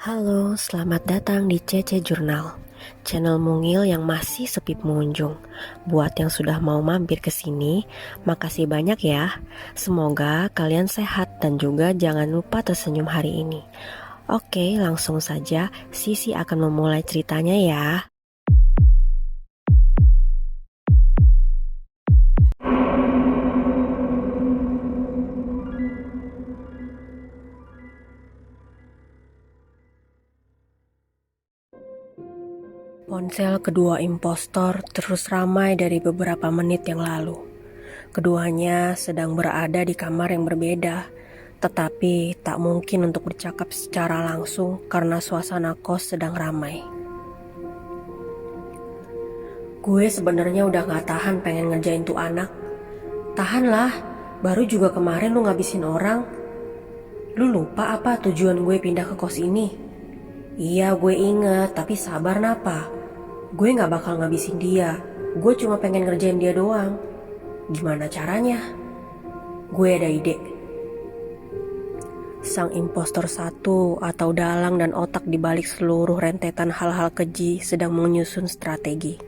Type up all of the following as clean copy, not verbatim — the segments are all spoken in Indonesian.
Halo, selamat datang di CC Jurnal, channel mungil yang masih sepi pengunjung. Buat yang sudah mau mampir ke sini, makasih banyak ya. Semoga kalian sehat dan juga jangan lupa tersenyum hari ini. Oke, langsung saja Sisi akan memulai ceritanya ya. Ponsel kedua impostor terus ramai dari beberapa menit yang lalu. Keduanya sedang berada di kamar yang berbeda, tetapi tak mungkin untuk bercakap secara langsung karena suasana kos sedang ramai. Gue sebenarnya udah gak tahan pengen ngerjain tuh anak. Tahanlah, baru juga kemarin lu ngabisin orang. Lu lupa apa tujuan gue pindah ke kos ini? Iya gue inget, tapi sabar napa. Gue gak bakal ngabisin dia. Gue cuma pengen ngerjain dia doang. Gimana caranya? Gue ada ide. Sang impostor satu atau dalang dan otak dibalik seluruh rentetan hal-hal keji sedang menyusun strategi.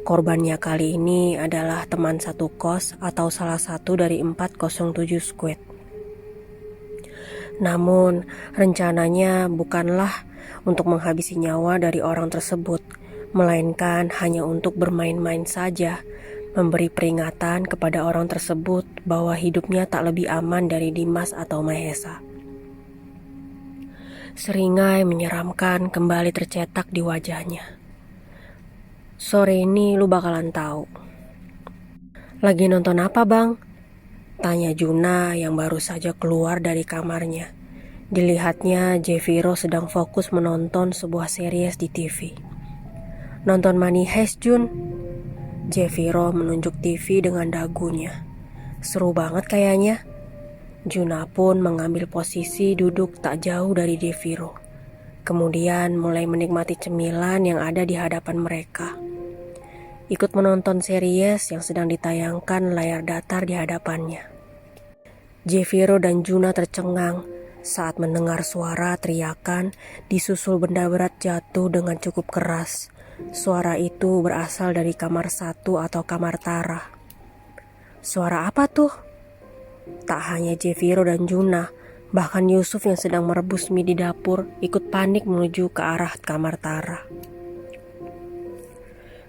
Korbannya kali ini adalah teman satu kos atau salah satu dari 407 squad. Namun rencananya bukanlah untuk menghabisi nyawa dari orang tersebut, melainkan hanya untuk bermain-main saja, memberi peringatan kepada orang tersebut bahwa hidupnya tak lebih aman dari Dimas atau Mahesa. Seringai menyeramkan kembali tercetak di wajahnya. Sore ini lu bakalan tahu. Lagi nonton apa bang? Tanya Juna yang baru saja keluar dari kamarnya. Dilihatnya Jeviro sedang fokus menonton sebuah series di TV. Nonton Money Heist Jun? Jeviro menunjuk TV dengan dagunya. Seru banget kayaknya. Juna pun mengambil posisi duduk tak jauh dari Jeviro. Kemudian mulai menikmati cemilan yang ada di hadapan mereka. Ikut menonton series yang sedang ditayangkan layar datar di hadapannya. Jeviro dan Juna tercengang saat mendengar suara teriakan disusul benda berat jatuh dengan cukup keras. Suara itu berasal dari kamar satu atau kamar Tara. Suara apa tuh? Tak hanya Jeviro dan Juna, bahkan Yusuf yang sedang merebus mie di dapur ikut panik menuju ke arah kamar Tara.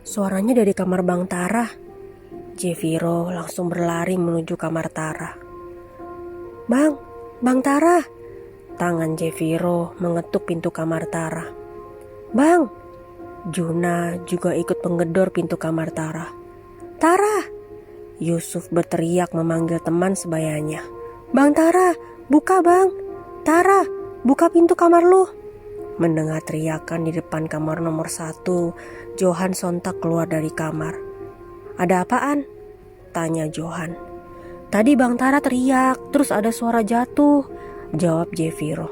Suaranya dari kamar Bang Tara. Jeviro langsung berlari menuju kamar Tara. Bang Tara. Tangan Jeviro mengetuk pintu kamar Tara. Bang. Juna juga ikut menggedor pintu kamar Tara. Tara. Yusuf berteriak memanggil teman sebayanya. Bang Tara, buka bang. Tara, buka pintu kamar lu. Mendengar teriakan di depan kamar nomor 1, Johan sontak keluar dari kamar. Ada apaan? Tanya Johan. Tadi Bang Tara teriak, terus ada suara jatuh, jawab Jeviro.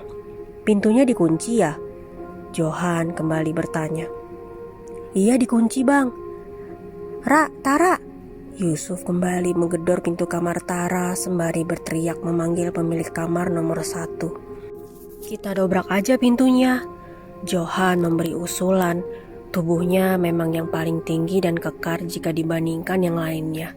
Pintunya dikunci ya? Johan kembali bertanya. Iya dikunci bang. Tara. Yusuf kembali menggedor pintu kamar Tara sembari berteriak memanggil pemilik kamar nomor 1. Kita dobrak aja pintunya. Johan memberi usulan. Tubuhnya memang yang paling tinggi dan kekar jika dibandingkan yang lainnya.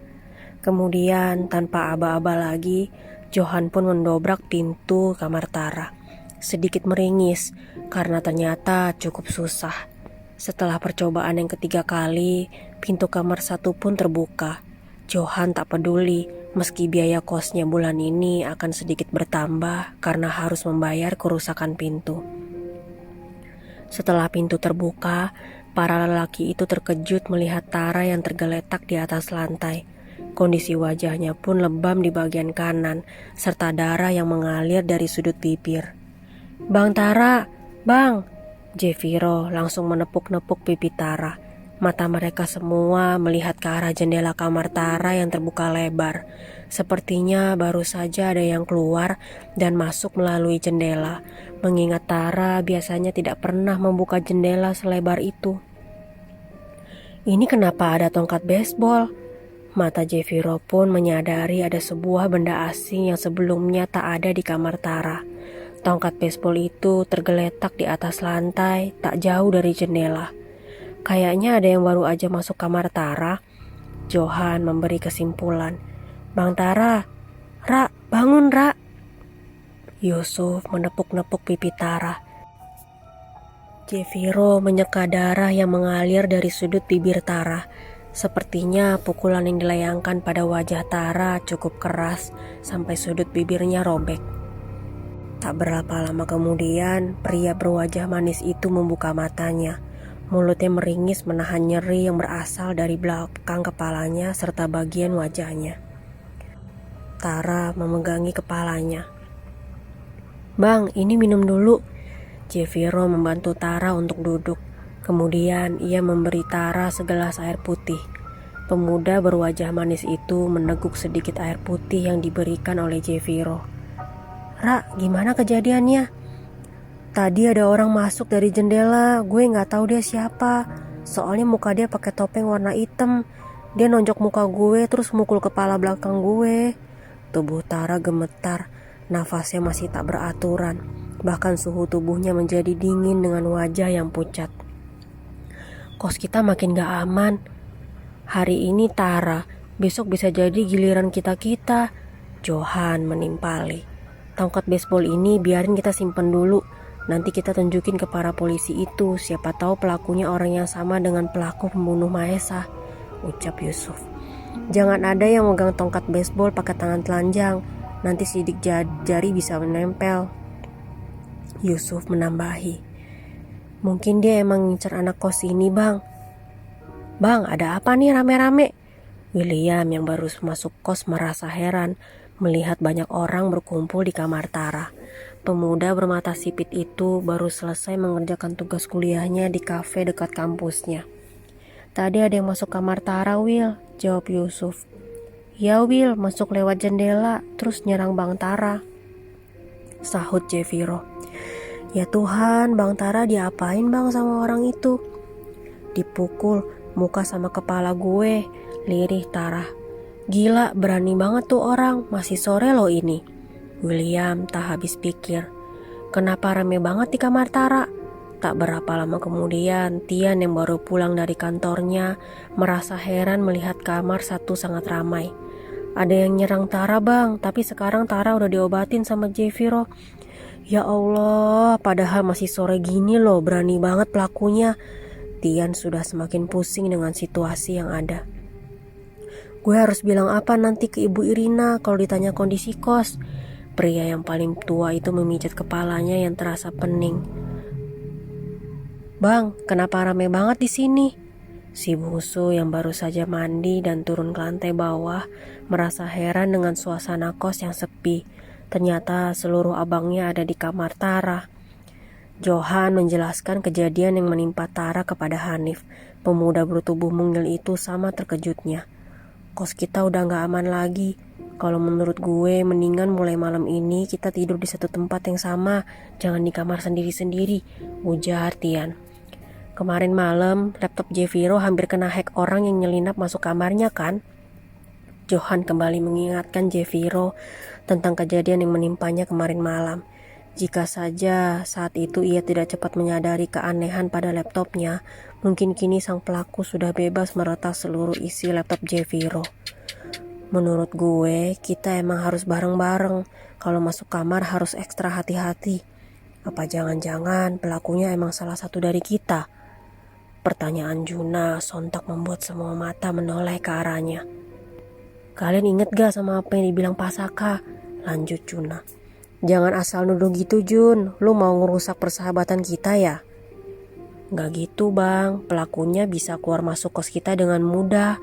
Kemudian tanpa aba-aba lagi, Johan pun mendobrak pintu kamar Tara. Sedikit meringis karena ternyata cukup susah. Setelah percobaan yang ketiga kali, pintu kamar 1 pun terbuka. Johan tak peduli meski biaya kosnya bulan ini akan sedikit bertambah karena harus membayar kerusakan pintu. Setelah pintu terbuka, para lelaki itu terkejut melihat Tara yang tergeletak di atas lantai. Kondisi wajahnya pun lebam di bagian kanan, serta darah yang mengalir dari sudut bibir. Bang Tara, bang! Jeviro langsung menepuk-nepuk pipi Tara. Mata mereka semua melihat ke arah jendela kamar Tara yang terbuka lebar. Sepertinya baru saja ada yang keluar dan masuk melalui jendela. Mengingat Tara biasanya tidak pernah membuka jendela selebar itu. Ini kenapa ada tongkat baseball? Mata Jeviro pun menyadari ada sebuah benda asing yang sebelumnya tak ada di kamar Tara. Tongkat baseball itu tergeletak di atas lantai, tak jauh dari jendela. Kayaknya ada yang baru aja masuk kamar Tara. Johan memberi kesimpulan. Bang Tara, Ra, bangun Ra. Yusuf menepuk-nepuk pipi Tara. Jeviro menyeka darah yang mengalir dari sudut bibir Tara. Sepertinya pukulan yang dilayangkan pada wajah Tara cukup keras sampai sudut bibirnya robek. Tak berapa lama kemudian, pria berwajah manis itu membuka matanya. Mulutnya meringis menahan nyeri yang berasal dari belakang kepalanya serta bagian wajahnya. Tara memegangi kepalanya. Bang, ini minum dulu. Jeviro membantu Tara untuk duduk. Kemudian ia memberi Tara segelas air putih. Pemuda berwajah manis itu meneguk sedikit air putih yang diberikan oleh Jeviro. Ra, gimana kejadiannya? Tadi ada orang masuk dari jendela, gue gak tahu dia siapa. Soalnya muka dia pakai topeng warna hitam. Dia nonjok muka gue terus mukul kepala belakang gue. Tubuh Tara gemetar, nafasnya masih tak beraturan. Bahkan suhu tubuhnya menjadi dingin dengan wajah yang pucat. Kos kita makin gak aman. Hari ini Tara, besok bisa jadi giliran kita-kita. Johan menimpali. Tongkat baseball ini biarin kita simpen dulu. Nanti kita tunjukin ke para polisi itu. Siapa tahu pelakunya orang yang sama dengan pelaku pembunuh Mahesa, ucap Yusuf. Jangan ada yang megang tongkat baseball pakai tangan telanjang. Nanti sidik jari bisa menempel. Yusuf menambahi. Mungkin dia emang ngincer anak kos ini, Bang. Bang, ada apa nih rame-rame? William yang baru masuk kos merasa heran melihat banyak orang berkumpul di kamar Tara. Pemuda bermata sipit itu baru selesai mengerjakan tugas kuliahnya di kafe dekat kampusnya. Tadi ada yang masuk kamar Tara, Will, jawab Yusuf. Ya Will, masuk lewat jendela terus nyerang Bang Tara, sahut Jeviro. Ya Tuhan, Bang Tara diapain Bang sama orang itu? Dipukul muka sama kepala gue, lirih Tara. Gila, berani banget tuh orang, masih sore loh ini. William tak habis pikir. Kenapa rame banget di kamar Tara? Tak berapa lama kemudian, Tian yang baru pulang dari kantornya merasa heran melihat kamar satu sangat ramai. Ada yang nyerang Tara Bang, tapi sekarang Tara udah diobatin sama Jeviro. Ya Allah, padahal masih sore gini loh, berani banget pelakunya. Tian sudah semakin pusing dengan situasi yang ada. Gue harus bilang apa nanti ke Ibu Irina kalau ditanya kondisi kos? Pria yang paling tua itu memijat kepalanya yang terasa pening. Bang, kenapa rame banget di sini? Si bungsu yang baru saja mandi dan turun ke lantai bawah merasa heran dengan suasana kos yang sepi. Ternyata seluruh abangnya ada di kamar Tara. Johan menjelaskan kejadian yang menimpa Tara kepada Hanif. Pemuda bertubuh mungil itu sama terkejutnya. Kos kita udah gak aman lagi. Kalau menurut gue mendingan mulai malam ini kita tidur di satu tempat yang sama. Jangan di kamar sendiri-sendiri, ujar Tian. Kemarin malam laptop Jeviro hampir kena hack orang yang nyelinap masuk kamarnya kan? Johan kembali mengingatkan Jeviro tentang kejadian yang menimpanya kemarin malam. Jika saja saat itu ia tidak cepat menyadari keanehan pada laptopnya, mungkin kini sang pelaku sudah bebas meretas seluruh isi laptop Jeviro. Menurut gue, kita emang harus bareng-bareng. Kalau masuk kamar harus ekstra hati-hati. Apa jangan-jangan pelakunya emang salah satu dari kita? Pertanyaan Juna sontak membuat semua mata menoleh ke arahnya. Kalian inget gak sama apa yang dibilang Pasaka? Lanjut Juna. Jangan asal nuduh gitu Jun, lu mau ngerusak persahabatan kita ya? Gak gitu Bang, pelakunya bisa keluar masuk kos kita dengan mudah.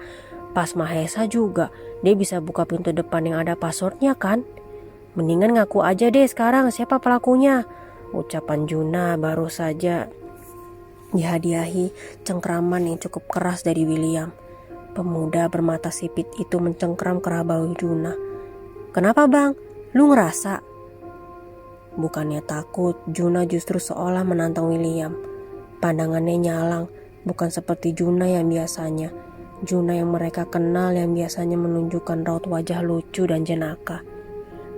Pas Mahesa juga, dia bisa buka pintu depan yang ada passwordnya kan? Mendingan ngaku aja deh sekarang siapa pelakunya. Ucapan Juna baru saja dihadiahi cengkraman yang cukup keras dari William. Pemuda bermata sipit itu mencengkram kerabat Juna. Kenapa Bang? Lu ngerasa? Bukannya takut, Juna justru seolah menantang William. Pandangannya nyalang, bukan seperti Juna yang biasanya. Juna yang mereka kenal yang biasanya menunjukkan raut wajah lucu dan jenaka.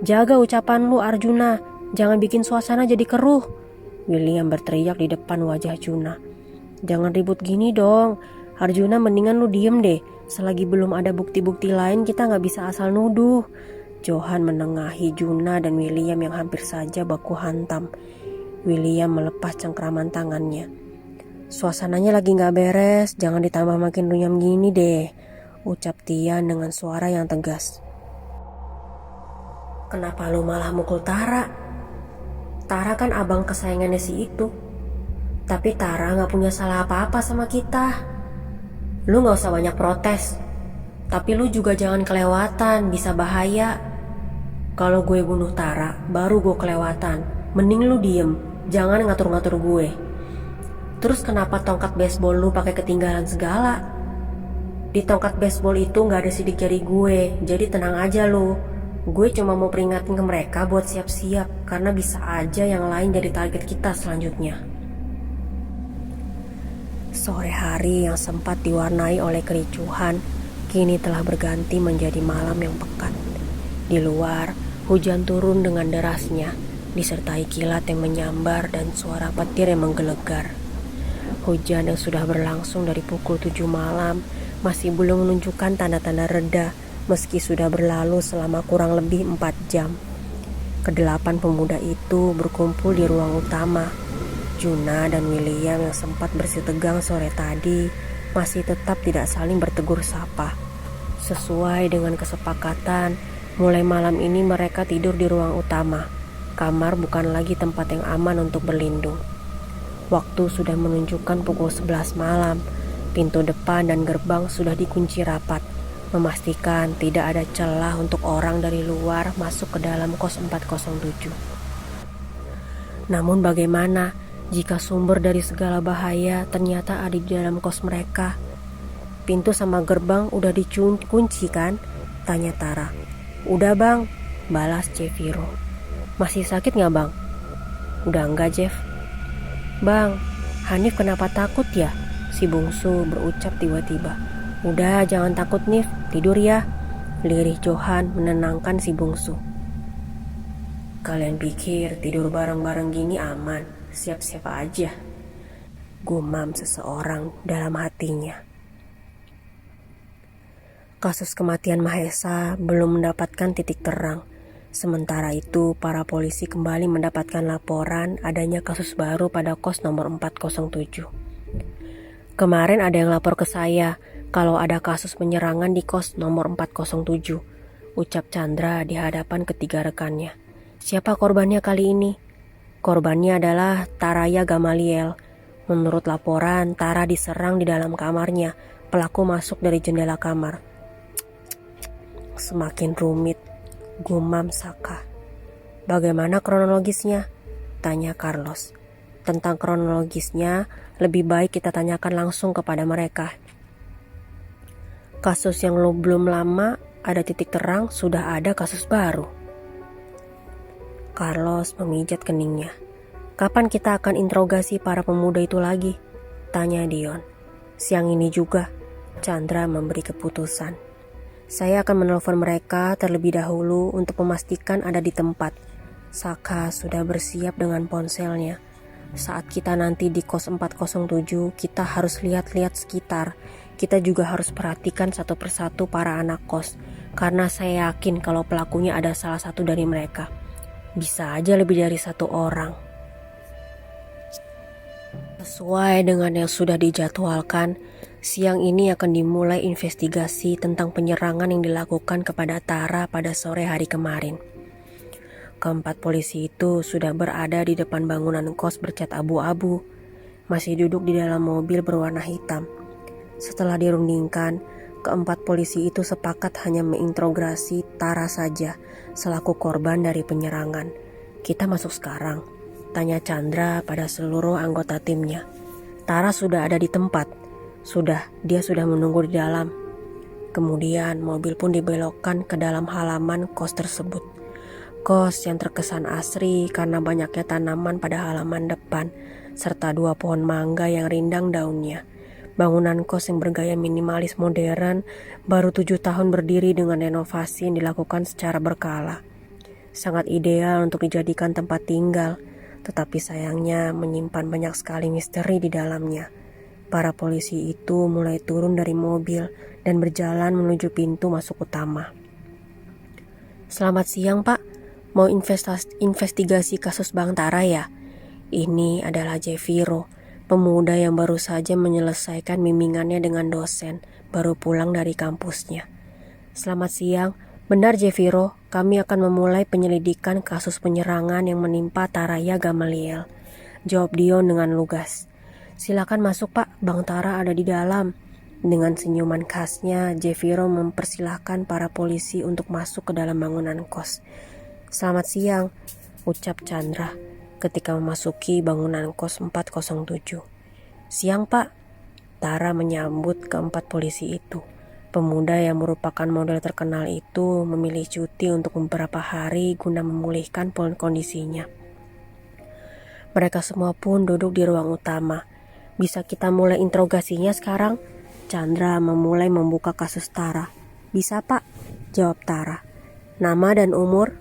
Jaga ucapan lu Arjuna, Jangan bikin suasana jadi keruh, William berteriak di depan wajah Juna. Jangan ribut gini dong, Arjuna, mendingan lu diem deh. Selagi belum ada bukti-bukti lain kita gak bisa asal nuduh. Johan menengahi Juna dan William yang hampir saja baku hantam. William melepas cengkraman tangannya. Suasananya lagi gak beres, jangan ditambah makin runyam gini deh, ucap Tian dengan suara yang tegas. Kenapa lu malah mukul Tara? Tara kan abang kesayangannya si itu. Tapi Tara gak punya salah apa-apa sama kita. Lu gak usah banyak protes. Tapi lu juga jangan kelewatan, bisa bahaya. Kalau gue bunuh Tara, baru gue kelewatan. Mending lu diem, jangan ngatur-ngatur gue. Terus kenapa tongkat baseball lu pakai ketinggalan segala? Di tongkat baseball itu gak ada sidik jari gue, jadi tenang aja lu. Gue cuma mau peringatin ke mereka buat siap-siap, karena bisa aja yang lain jadi target kita selanjutnya. Sore hari yang sempat diwarnai oleh kericuhan, kini telah berganti menjadi malam yang pekat. Di luar, hujan turun dengan derasnya, disertai kilat yang menyambar dan suara petir yang menggelegar. Hujan yang sudah berlangsung dari pukul 7 malam masih belum menunjukkan tanda-tanda reda, meski sudah berlalu selama kurang lebih 4 jam. Kedelapan pemuda itu berkumpul di ruang utama. Juna dan William yang sempat bersih tegang sore tadi masih tetap tidak saling bertegur sapa. Sesuai dengan kesepakatan, mulai malam ini mereka tidur di ruang utama. Kamar bukan lagi tempat yang aman untuk berlindung. Waktu sudah menunjukkan pukul 11 malam. Pintu depan dan gerbang sudah dikunci rapat, memastikan tidak ada celah untuk orang dari luar masuk ke dalam kos 407. Namun bagaimana jika sumber dari segala bahaya ternyata ada di dalam kos mereka? Pintu sama gerbang udah dikunci kan? Tanya Tara. Udah bang, balas Jeviro. Masih sakit gak bang? Udah enggak Jeff. Bang, Hanif kenapa takut ya? Si bungsu berucap tiba-tiba. Udah jangan takut Nif, tidur ya, lirih Johan menenangkan si bungsu. Kalian pikir tidur bareng-bareng gini aman? Siap-siap aja, gumam seseorang dalam hatinya. Kasus kematian Mahesa belum mendapatkan titik terang. Sementara itu, para polisi kembali mendapatkan laporan adanya kasus baru pada kos nomor 407. Kemarin ada yang lapor ke saya kalau ada kasus penyerangan di kos nomor 407, ucap Chandra di hadapan ketiga rekannya. Siapa korbannya kali ini? Korbannya adalah Taraya Gamaliel. Menurut laporan, Tara diserang di dalam kamarnya. Pelaku masuk dari jendela kamar. Semakin rumit, gumam Saka. Bagaimana kronologisnya? Tanya Carlos. Tentang kronologisnya, lebih baik kita tanyakan langsung kepada mereka. Kasus yang belum lama ada titik terang, sudah ada kasus baru. Carlos memijat keningnya. Kapan kita akan interogasi para pemuda itu lagi? Tanya Dion. Siang ini juga, Chandra memberi keputusan. Saya akan menelpon mereka terlebih dahulu untuk memastikan ada di tempat. Saka sudah bersiap dengan ponselnya. Saat kita nanti di kos 407, kita harus lihat-lihat sekitar. Kita juga harus perhatikan satu persatu para anak kos, karena saya yakin kalau pelakunya ada salah satu dari mereka. Bisa aja lebih dari satu orang. Sesuai dengan yang sudah dijadwalkan, siang ini akan dimulai investigasi tentang penyerangan yang dilakukan kepada Tara pada sore hari kemarin. Keempat polisi itu sudah berada di depan bangunan kos bercat abu-abu, masih duduk di dalam mobil berwarna hitam. Setelah dirundingkan, keempat polisi itu sepakat hanya menginterogasi Tara saja selaku korban dari penyerangan. Kita masuk sekarang, tanya Chandra pada seluruh anggota timnya. Tara sudah ada di tempat. Dia sudah menunggu di dalam. Kemudian mobil pun dibelokkan ke dalam halaman kos tersebut. Kos yang terkesan asri karena banyaknya tanaman pada halaman depan, serta 2 pohon mangga yang rindang daunnya. Bangunan kos yang bergaya minimalis modern, baru 7 tahun berdiri dengan renovasi yang dilakukan secara berkala. Sangat ideal untuk dijadikan tempat tinggal, tetapi sayangnya menyimpan banyak sekali misteri di dalamnya. Para polisi itu mulai turun dari mobil dan berjalan menuju pintu masuk utama. Selamat siang, Pak. Mau investigasi kasus Bang Tara ya? Ini adalah Jeviro, pemuda yang baru saja menyelesaikan bimbingannya dengan dosen, baru pulang dari kampusnya. Selamat siang. Benar Jeviro, kami akan memulai penyelidikan kasus penyerangan yang menimpa Taraya Gamaliel. Jawab Dion dengan lugas. Silakan masuk Pak, Bang Tara ada di dalam. Dengan senyuman khasnya, Jeviro mempersilahkan para polisi untuk masuk ke dalam bangunan kos. Selamat siang, ucap Chandra ketika memasuki bangunan kos 407. Siang Pak, Tara menyambut keempat polisi itu. Pemuda yang merupakan model terkenal itu memilih cuti untuk beberapa hari guna memulihkan kondisinya. Mereka semua pun duduk di ruang utama. Bisa kita mulai interogasinya sekarang? Chandra memulai membuka kasus Tara. Bisa Pak, jawab Tara. Nama dan umur?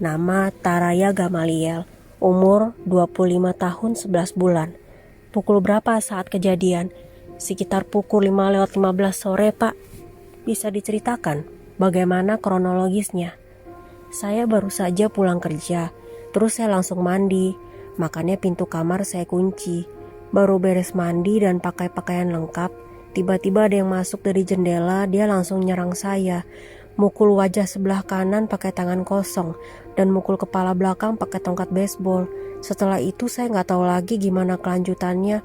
Nama Taraya Gamaliel, umur 25 tahun 11 bulan. Pukul berapa saat kejadian? Sekitar pukul 5:15 sore Pak. Bisa diceritakan bagaimana kronologisnya? Saya baru saja pulang kerja, terus saya langsung mandi, makanya pintu kamar saya kunci. Baru beres mandi dan pakai pakaian lengkap, tiba-tiba ada yang masuk dari jendela, dia langsung nyerang saya. Mukul wajah sebelah kanan pakai tangan kosong, dan mukul kepala belakang pakai tongkat baseball. Setelah itu saya nggak tahu lagi gimana kelanjutannya.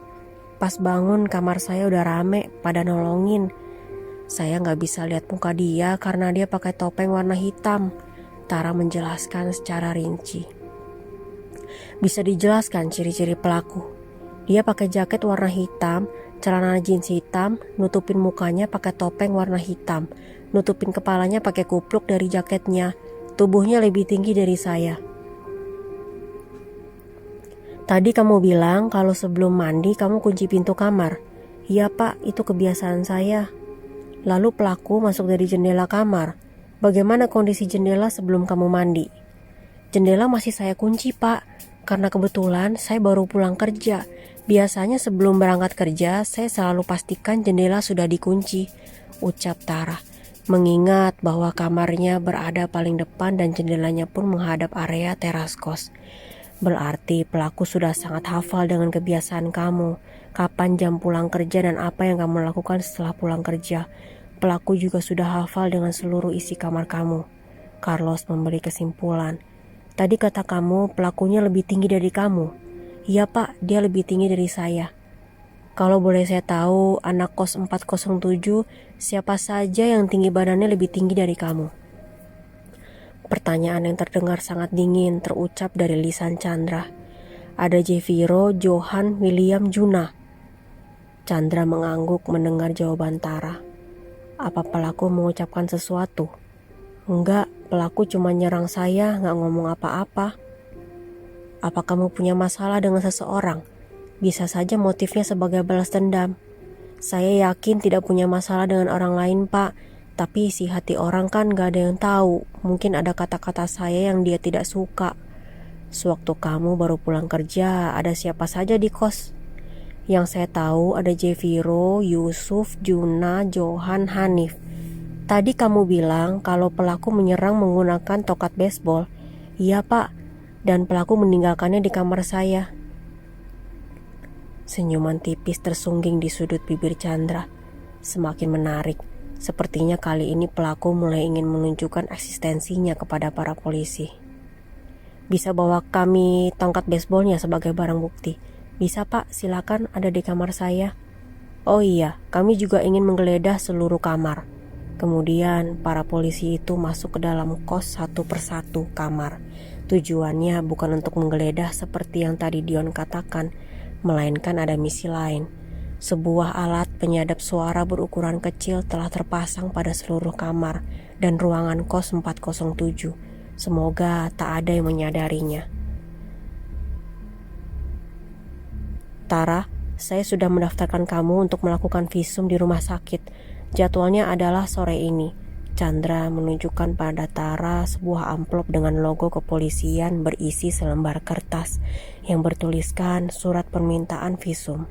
Pas bangun kamar saya udah rame, pada nolongin. Saya nggak bisa lihat muka dia karena dia pakai topeng warna hitam. Tara menjelaskan secara rinci. Bisa dijelaskan ciri-ciri pelaku? Dia pakai jaket warna hitam, celana jeans hitam, nutupin mukanya pakai topeng warna hitam, nutupin kepalanya pakai kupluk dari jaketnya. Tubuhnya lebih tinggi dari saya. Tadi kamu bilang kalau sebelum mandi kamu kunci pintu kamar. Iya Pak, itu kebiasaan saya. Lalu pelaku masuk dari jendela kamar. Bagaimana kondisi jendela sebelum kamu mandi? Jendela masih saya kunci Pak, karena kebetulan saya baru pulang kerja. Biasanya sebelum berangkat kerja, saya selalu pastikan jendela sudah dikunci, ucap Tara. Mengingat bahwa kamarnya berada paling depan dan jendelanya pun menghadap area teras kos. Berarti pelaku sudah sangat hafal dengan kebiasaan kamu. Kapan jam pulang kerja dan apa yang kamu lakukan setelah pulang kerja. Pelaku juga sudah hafal dengan seluruh isi kamar kamu. Carlos memberi kesimpulan. Tadi kata kamu pelakunya lebih tinggi dari kamu. Iya Pak, dia lebih tinggi dari saya. Kalau boleh saya tahu, anak kos 407, siapa saja yang tinggi badannya lebih tinggi dari kamu? Pertanyaan yang terdengar sangat dingin terucap dari lisan Chandra. Ada Jeviro, Johan, William, Juna. Chandra mengangguk mendengar jawaban Tara. Apa pelaku mengucapkan sesuatu? Enggak, pelaku cuma nyerang saya, gak ngomong apa-apa. Apa kamu punya masalah dengan seseorang? Bisa saja motifnya sebagai balas dendam. Saya yakin tidak punya masalah dengan orang lain Pak. Tapi isi hati orang kan gak ada yang tahu. Mungkin ada kata-kata saya yang dia tidak suka. Sewaktu kamu baru pulang kerja, ada siapa saja di kos? Yang saya tahu ada Jeviro, Yusuf, Juna, Johan, Hanif. Tadi kamu bilang kalau pelaku menyerang menggunakan tokat baseball. Iya Pak, dan pelaku meninggalkannya di kamar saya. Senyuman tipis tersungging di sudut bibir Chandra. Semakin menarik. Sepertinya kali ini pelaku mulai ingin menunjukkan eksistensinya kepada para polisi. Bisa bawa kami tongkat baseballnya sebagai barang bukti. Bisa Pak, silakan, ada di kamar saya. Oh iya, kami juga ingin menggeledah seluruh kamar. Kemudian para polisi itu masuk ke dalam kos satu persatu kamar. Tujuannya bukan untuk menggeledah seperti yang tadi Dion katakan, melainkan ada misi lain. Sebuah alat penyadap suara berukuran kecil telah terpasang pada seluruh kamar dan ruangan kos 407. Semoga tak ada yang menyadarinya. Tara, saya sudah mendaftarkan kamu untuk melakukan visum di rumah sakit. Jadwalnya adalah sore ini. Chandra menunjukkan pada Tara sebuah amplop dengan logo kepolisian berisi selembar kertas yang bertuliskan surat permintaan visum.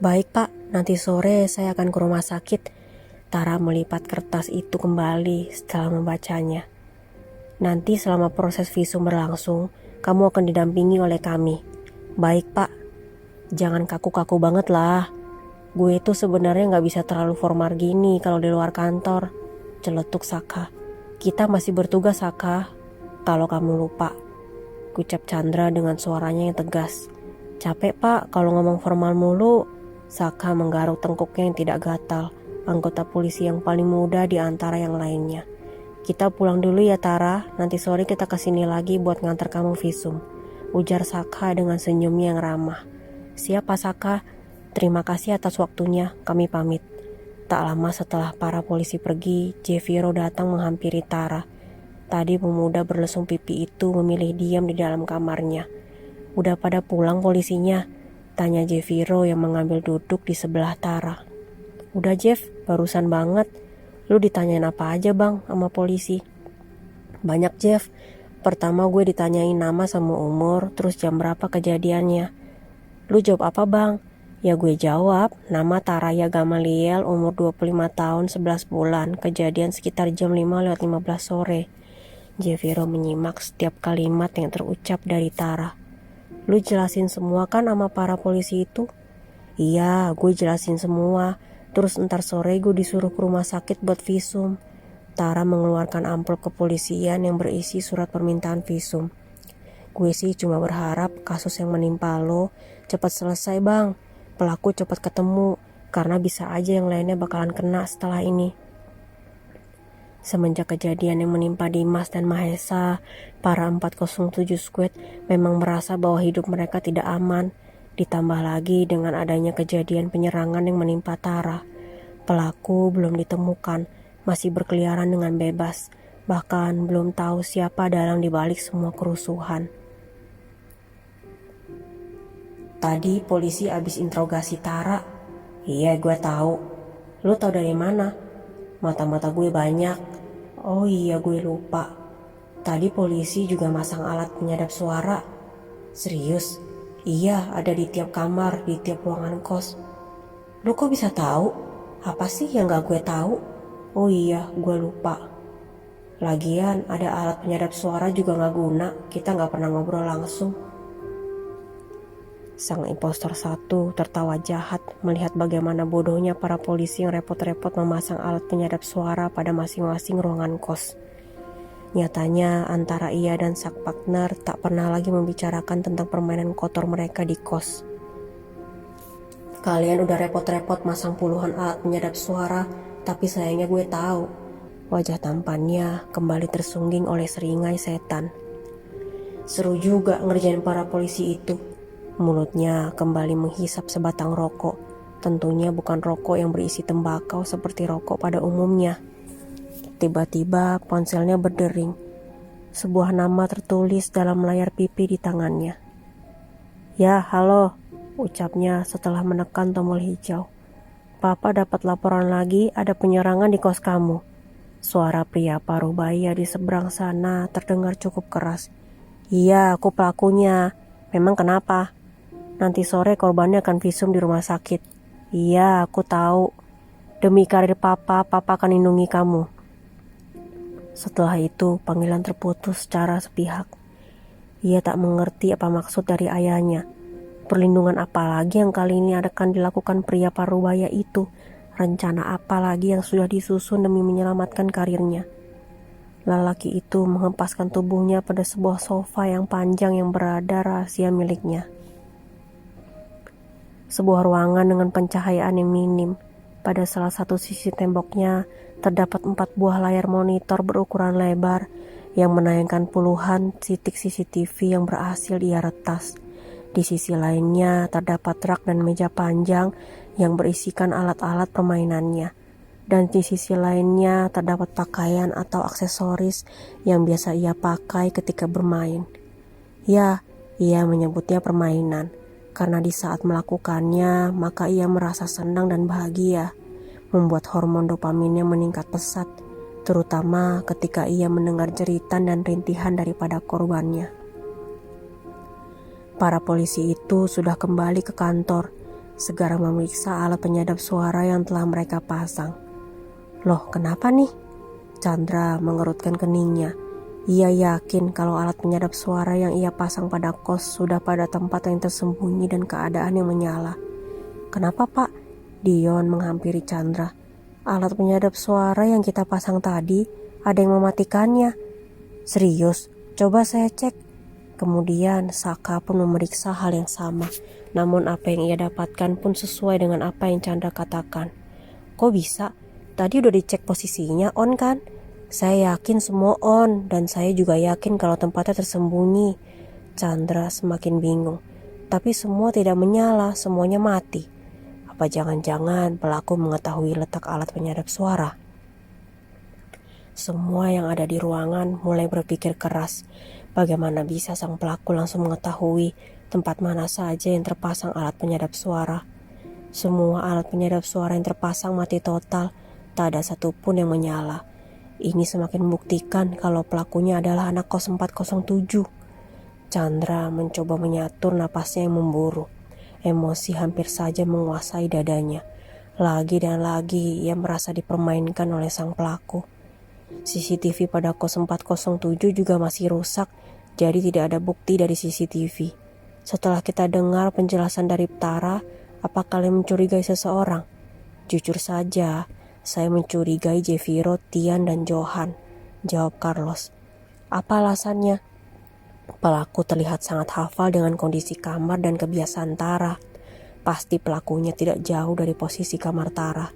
"Baik Pak, nanti sore saya akan ke rumah sakit." Tara melipat kertas itu kembali setelah membacanya. "Nanti selama proses visum berlangsung, kamu akan didampingi oleh kami." "Baik Pak." "Jangan kaku-kaku banget lah. Gue itu sebenarnya gak bisa terlalu formal gini kalau di luar kantor," celetuk Saka. "Kita masih bertugas, Saka. Kalau kamu lupa," ucap Chandra dengan suaranya yang tegas. "Capek Pak kalau ngomong formal mulu." Saka menggaruk tengkuknya yang tidak gatal, anggota polisi yang paling muda di antara yang lainnya. "Kita pulang dulu ya Tara, nanti sore kita kesini lagi buat ngantar kamu visum," ujar Saka dengan senyumnya yang ramah. "Siap Pak Saka. Terima kasih atas waktunya, kami pamit." Tak lama setelah para polisi pergi, Jeviro datang menghampiri Tara. Tadi pemuda berlesung pipi itu memilih diam di dalam kamarnya. "Udah pada pulang polisinya?" tanya Jeviro yang mengambil duduk di sebelah Tara. "Udah Jeff, barusan banget." "Lu ditanyain apa aja bang sama polisi?" "Banyak Jeff. Pertama gue ditanyain nama sama umur, terus jam berapa kejadiannya." "Lu jawab apa bang?" "Ya gue jawab, nama Taraya Gamaliel, umur 25 tahun 11 bulan, kejadian sekitar jam 5:15 sore." Jeviro menyimak setiap kalimat yang terucap dari Tara. "Lu jelasin semua kan sama para polisi itu?" "Iya, gue jelasin semua. Terus ntar sore gue disuruh ke rumah sakit buat visum." Tara mengeluarkan amplop kepolisian yang berisi surat permintaan visum. "Gue sih cuma berharap kasus yang menimpa lo cepat selesai bang. Pelaku cepat ketemu, karena bisa aja yang lainnya bakalan kena setelah ini." Semenjak kejadian yang menimpa Dimas dan Mahesa, para 407 Squad memang merasa bahwa hidup mereka tidak aman. Ditambah lagi dengan adanya kejadian penyerangan yang menimpa Tara. Pelaku belum ditemukan, masih berkeliaran dengan bebas. Bahkan belum tahu siapa dalang dibalik semua kerusuhan. "Tadi polisi abis interogasi Tara." "Iya gue tahu." "Lu tahu dari mana?" "Mata-mata gue banyak." "Oh iya gue lupa. Tadi polisi juga masang alat penyadap suara." "Serius?" "Iya, ada di tiap kamar, di tiap ruangan kos." "Lu kok bisa tahu? Apa sih yang gak gue tahu?" "Oh iya, gue lupa. Lagian ada alat penyadap suara juga gak guna, kita gak pernah ngobrol langsung." Sang impostor satu tertawa jahat melihat bagaimana bodohnya para polisi yang repot-repot memasang alat penyadap suara pada masing-masing ruangan kos. Nyatanya antara ia dan sang partner tak pernah lagi membicarakan tentang permainan kotor mereka di kos. "Kalian udah repot-repot masang puluhan alat penyadap suara, tapi sayangnya gue tahu." Wajah tampannya kembali tersungging oleh seringai setan. "Seru juga ngerjain para polisi itu." Mulutnya kembali menghisap sebatang rokok. Tentunya bukan rokok yang berisi tembakau seperti rokok pada umumnya. Tiba-tiba ponselnya berdering. Sebuah nama tertulis dalam layar pipi di tangannya. "Ya, halo," ucapnya setelah menekan tombol hijau. "Papa dapat laporan lagi ada penyerangan di kos kamu." Suara pria parubaya di seberang sana terdengar cukup keras. "Iya, aku pelakunya. Memang kenapa?" "Nanti sore korbannya akan visum di rumah sakit." "Iya, aku tahu. Demi karir papa akan lindungi kamu." Setelah itu, panggilan terputus secara sepihak. Ia tak mengerti apa maksud dari ayahnya. Perlindungan apa lagi yang kali ini akan dilakukan pria parubaya itu? Rencana apa lagi yang sudah disusun demi menyelamatkan karirnya? Lelaki itu menghempaskan tubuhnya pada sebuah sofa yang panjang yang berada rahasia miliknya. Sebuah ruangan dengan pencahayaan yang minim. Pada salah satu sisi temboknya terdapat 4 buah layar monitor berukuran lebar yang menayangkan puluhan titik CCTV yang berhasil ia retas. Di sisi lainnya terdapat rak dan meja panjang yang berisikan alat-alat permainannya. Dan di sisi lainnya terdapat pakaian atau aksesoris yang biasa ia pakai ketika bermain. Ya, ia menyebutnya permainan. Karena di saat melakukannya, maka ia merasa senang dan bahagia. membuat hormon dopaminnya meningkat pesat, terutama ketika ia mendengar jeritan dan rintihan daripada korbannya. Para polisi itu sudah kembali ke kantor, segera memeriksa alat penyadap suara yang telah mereka pasang. Loh, kenapa nih? Chandra mengerutkan keningnya. Ia yakin kalau alat penyadap suara yang ia pasang pada kos sudah pada tempat yang tersembunyi dan keadaan yang menyala. Kenapa, Pak? Dion menghampiri Chandra. Alat penyadap suara yang kita pasang tadi ada yang mematikannya. Serius? Coba saya cek. Kemudian Saka pun memeriksa hal yang sama. Namun apa yang ia dapatkan pun sesuai dengan apa yang Chandra katakan. Kok bisa? Tadi udah dicek posisinya on kan? Saya yakin semua on dan saya juga yakin kalau tempatnya tersembunyi. Chandra semakin bingung. Tapi semua tidak menyala, semuanya mati. Apa jangan-jangan pelaku mengetahui letak alat penyadap suara? Semua yang ada di ruangan mulai berpikir keras. Bagaimana bisa sang pelaku langsung mengetahui tempat mana saja yang terpasang alat penyadap suara? Semua alat penyadap suara yang terpasang mati total, tak ada satupun yang menyala. Ini semakin membuktikan kalau pelakunya adalah anak kos 407. Chandra mencoba menyatur napasnya yang memburu. Emosi hampir saja menguasai dadanya. Lagi dan lagi ia merasa dipermainkan oleh sang pelaku. CCTV pada kos 407 juga masih rusak, jadi tidak ada bukti dari CCTV. Setelah kita dengar penjelasan dari Tara, apa kalian mencurigai seseorang? Jujur saja, saya mencurigai Jeviro, Tian, dan Johan, jawab Carlos. Apa alasannya? Pelaku terlihat sangat hafal dengan kondisi kamar dan kebiasaan Tara. Pasti pelakunya tidak jauh dari posisi kamar Tara.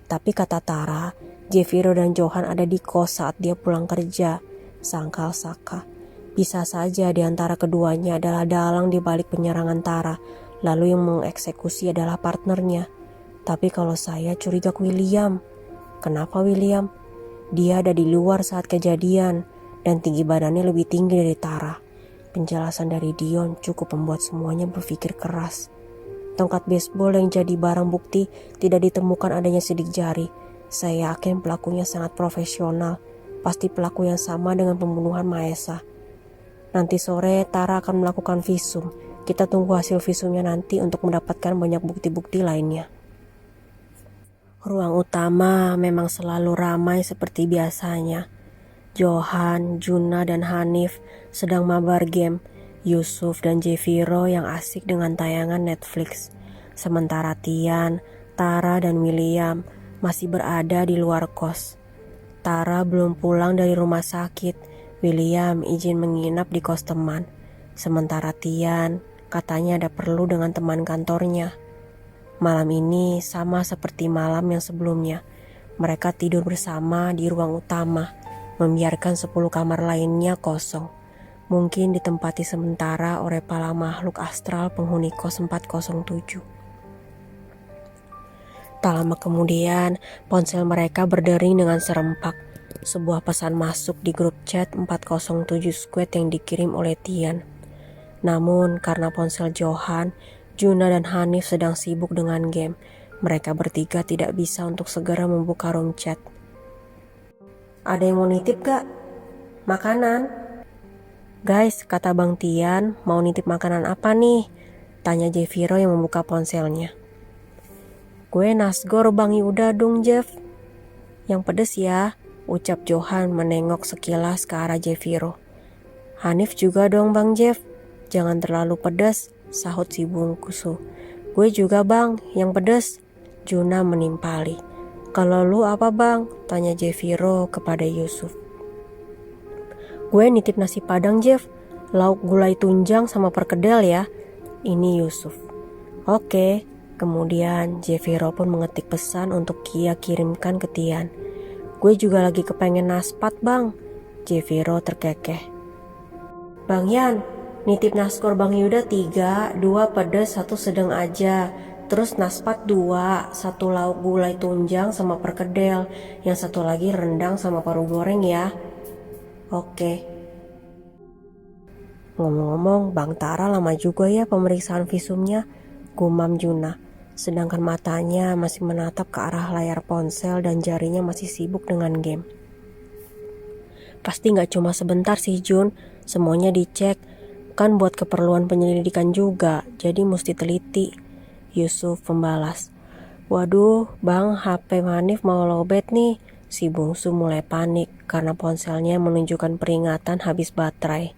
Tapi kata Tara, Jeviro dan Johan ada di kos saat dia pulang kerja, sangkal Saka. Bisa saja di antara keduanya adalah dalang di balik penyerangan Tara, lalu yang mengeksekusi adalah partnernya. Tapi kalau saya curiga ke William. Kenapa William? Dia ada di luar saat kejadian dan tinggi badannya lebih tinggi dari Tara. Penjelasan dari Dion cukup membuat semuanya berpikir keras. Tongkat baseball yang jadi barang bukti tidak ditemukan adanya sidik jari. Saya yakin pelakunya sangat profesional. Pasti pelaku yang sama dengan pembunuhan Maesa. Nanti sore Tara akan melakukan visum. Kita tunggu hasil visumnya nanti untuk mendapatkan banyak bukti-bukti lainnya. Ruang utama memang selalu ramai seperti biasanya. Johan, Juna, dan Hanif sedang mabar game. Yusuf dan Jeviro yang asik dengan tayangan Netflix. Sementara Tian, Tara, dan William masih berada di luar kos. Tara belum pulang dari rumah sakit. William izin menginap di kos teman. Sementara Tian katanya ada perlu dengan teman kantornya. Malam ini sama seperti malam yang sebelumnya. Mereka tidur bersama di ruang utama, membiarkan 10 kamar lainnya kosong. Mungkin ditempati sementara oleh para makhluk astral penghuni kos 407. Tak lama kemudian, ponsel mereka berdering dengan serempak. Sebuah pesan masuk di grup chat 407 Squad yang dikirim oleh Tian. Namun karena ponsel Johan, Juna dan Hanif sedang sibuk dengan game. Mereka bertiga tidak bisa untuk segera membuka room chat. Ada yang mau nitip gak? Makanan? Guys, kata Bang Tian, mau nitip makanan apa nih? Tanya Jeviro yang membuka ponselnya. Gue nasgor Bang Yuda dong Jeff. Yang pedes ya, ucap Johan menengok sekilas ke arah Jeviro. Hanif juga dong Bang Jeff, jangan terlalu pedas, sahut si bungkusu. Gue juga bang, yang pedes. Juna menimpali. Kalau lu apa bang? Tanya Jeviro kepada Yusuf. Gue nitip nasi padang Jeff, lauk gulai tunjang sama perkedel ya. Ini Yusuf. Oke. Kemudian Jeviro pun mengetik pesan untuk ia kirimkan ke Tian. Gue juga lagi kepengen naspat bang. Jeviro terkekeh. Bang Yan, nitip naskor Bang Yuda 3, 2 pedas, 1 sedang aja. Terus naspat 2, 1 lauk gulai tunjang sama perkedel. Yang 1 lagi rendang sama paru goreng ya. Oke. Ngomong-ngomong, Bang Tara lama juga ya pemeriksaan visumnya, gumam Juna. sedangkan matanya masih menatap ke arah layar ponsel dan jarinya masih sibuk dengan game. Pasti gak cuma sebentar sih Jun, semuanya dicek. Kan buat keperluan penyelidikan juga, jadi mesti teliti. Yusuf membalas. Waduh, Bang, HP Hanif mau lowbat nih. Si bungsu mulai panik karena ponselnya menunjukkan peringatan habis baterai.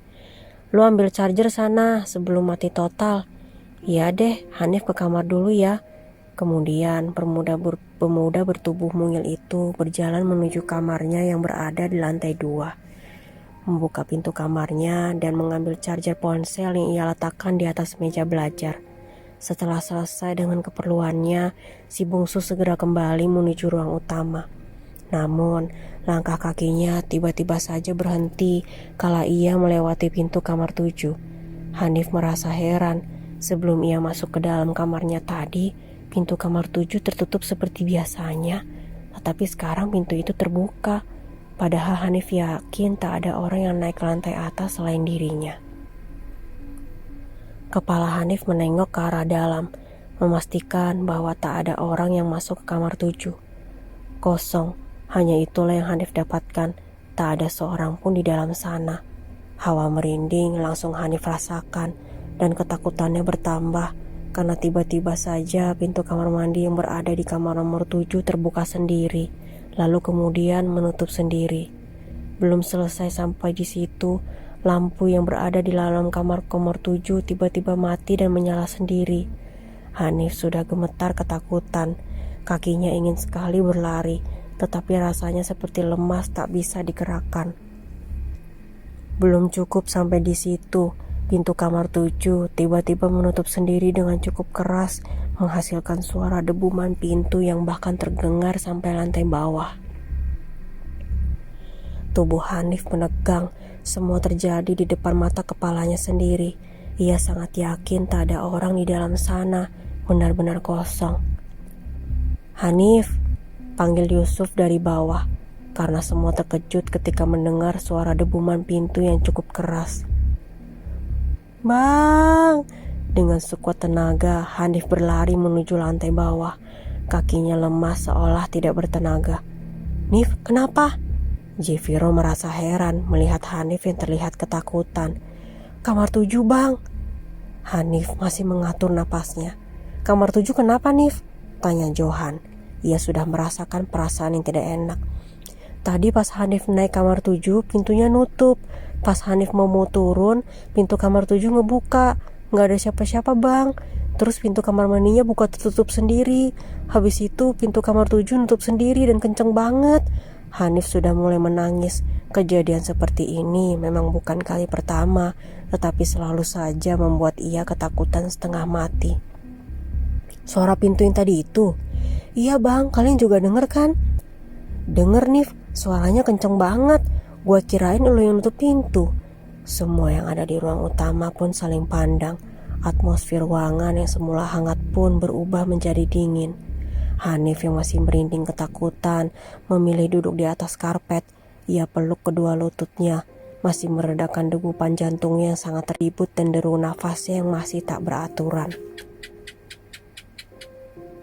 Lu ambil charger sana sebelum mati total. Iya deh, Hanif ke kamar dulu ya. Kemudian pemuda bertubuh mungil itu berjalan menuju kamarnya yang berada di lantai 2. Membuka pintu kamarnya dan mengambil charger ponsel yang ia letakkan di atas meja belajar. Setelah selesai dengan keperluannya, si bungsu segera kembali menuju ruang utama. Namun, langkah kakinya tiba-tiba saja berhenti kala ia melewati pintu kamar 7. Hanif merasa heran. Sebelum ia masuk ke dalam kamarnya tadi, pintu kamar 7 tertutup seperti biasanya, tetapi sekarang pintu itu terbuka. Padahal Hanif yakin tak ada orang yang naik ke lantai atas selain dirinya. Kepala Hanif menengok ke arah dalam, memastikan bahwa tak ada orang yang masuk ke kamar 7. Kosong, hanya itulah yang Hanif dapatkan. Tak ada seorang pun di dalam sana. Hawa merinding langsung Hanif rasakan dan ketakutannya bertambah karena tiba-tiba saja pintu kamar mandi yang berada di kamar nomor 7 terbuka sendiri. Lalu kemudian menutup sendiri. Belum selesai sampai di situ, lampu yang berada di dalam kamar nomor 7 tiba-tiba mati dan menyala sendiri. Hanif sudah gemetar ketakutan. Kakinya ingin sekali berlari, tetapi rasanya seperti lemas tak bisa digerakkan. Belum cukup sampai di situ, pintu kamar 7 tiba-tiba menutup sendiri dengan cukup keras, menghasilkan suara debuman pintu yang bahkan terdengar sampai lantai bawah. Tubuh Hanif menegang, semua terjadi di depan mata kepalanya sendiri. Ia sangat yakin tak ada orang di dalam sana, benar-benar kosong. Hanif, panggil Yusuf dari bawah, karena semua terkejut ketika mendengar suara debuman pintu yang cukup keras. Bang! Dengan sekuat tenaga, Hanif berlari menuju lantai bawah. Kakinya lemas seolah tidak bertenaga. Nif, kenapa? Jeviro merasa heran melihat Hanif yang terlihat ketakutan. Kamar 7 bang. Hanif masih mengatur napasnya. Kamar 7 kenapa Nif? Tanya Johan. Ia sudah merasakan perasaan yang tidak enak. Tadi pas Hanif naik kamar 7, pintunya nutup. Pas Hanif mau turun, pintu kamar 7 ngebuka. Gak ada siapa-siapa bang. Terus pintu kamar mandinya buka tertutup sendiri. Habis itu pintu kamar 7 nutup sendiri dan kenceng banget. Hanif sudah mulai menangis. Kejadian seperti ini memang bukan kali pertama, tetapi selalu saja membuat ia ketakutan setengah mati. Suara pintu yang tadi itu? Iya bang, kalian juga denger kan? Denger Nif, suaranya kenceng banget. Gua kirain lo yang nutup pintu. Semua yang ada di ruang utama pun saling pandang. Atmosfer ruangan yang semula hangat pun berubah menjadi dingin. Hanif yang masih merinding ketakutan memilih duduk di atas karpet. Ia peluk kedua lututnya, masih meredakan degupan jantungnya yang sangat teribut dan deru nafasnya yang masih tak beraturan.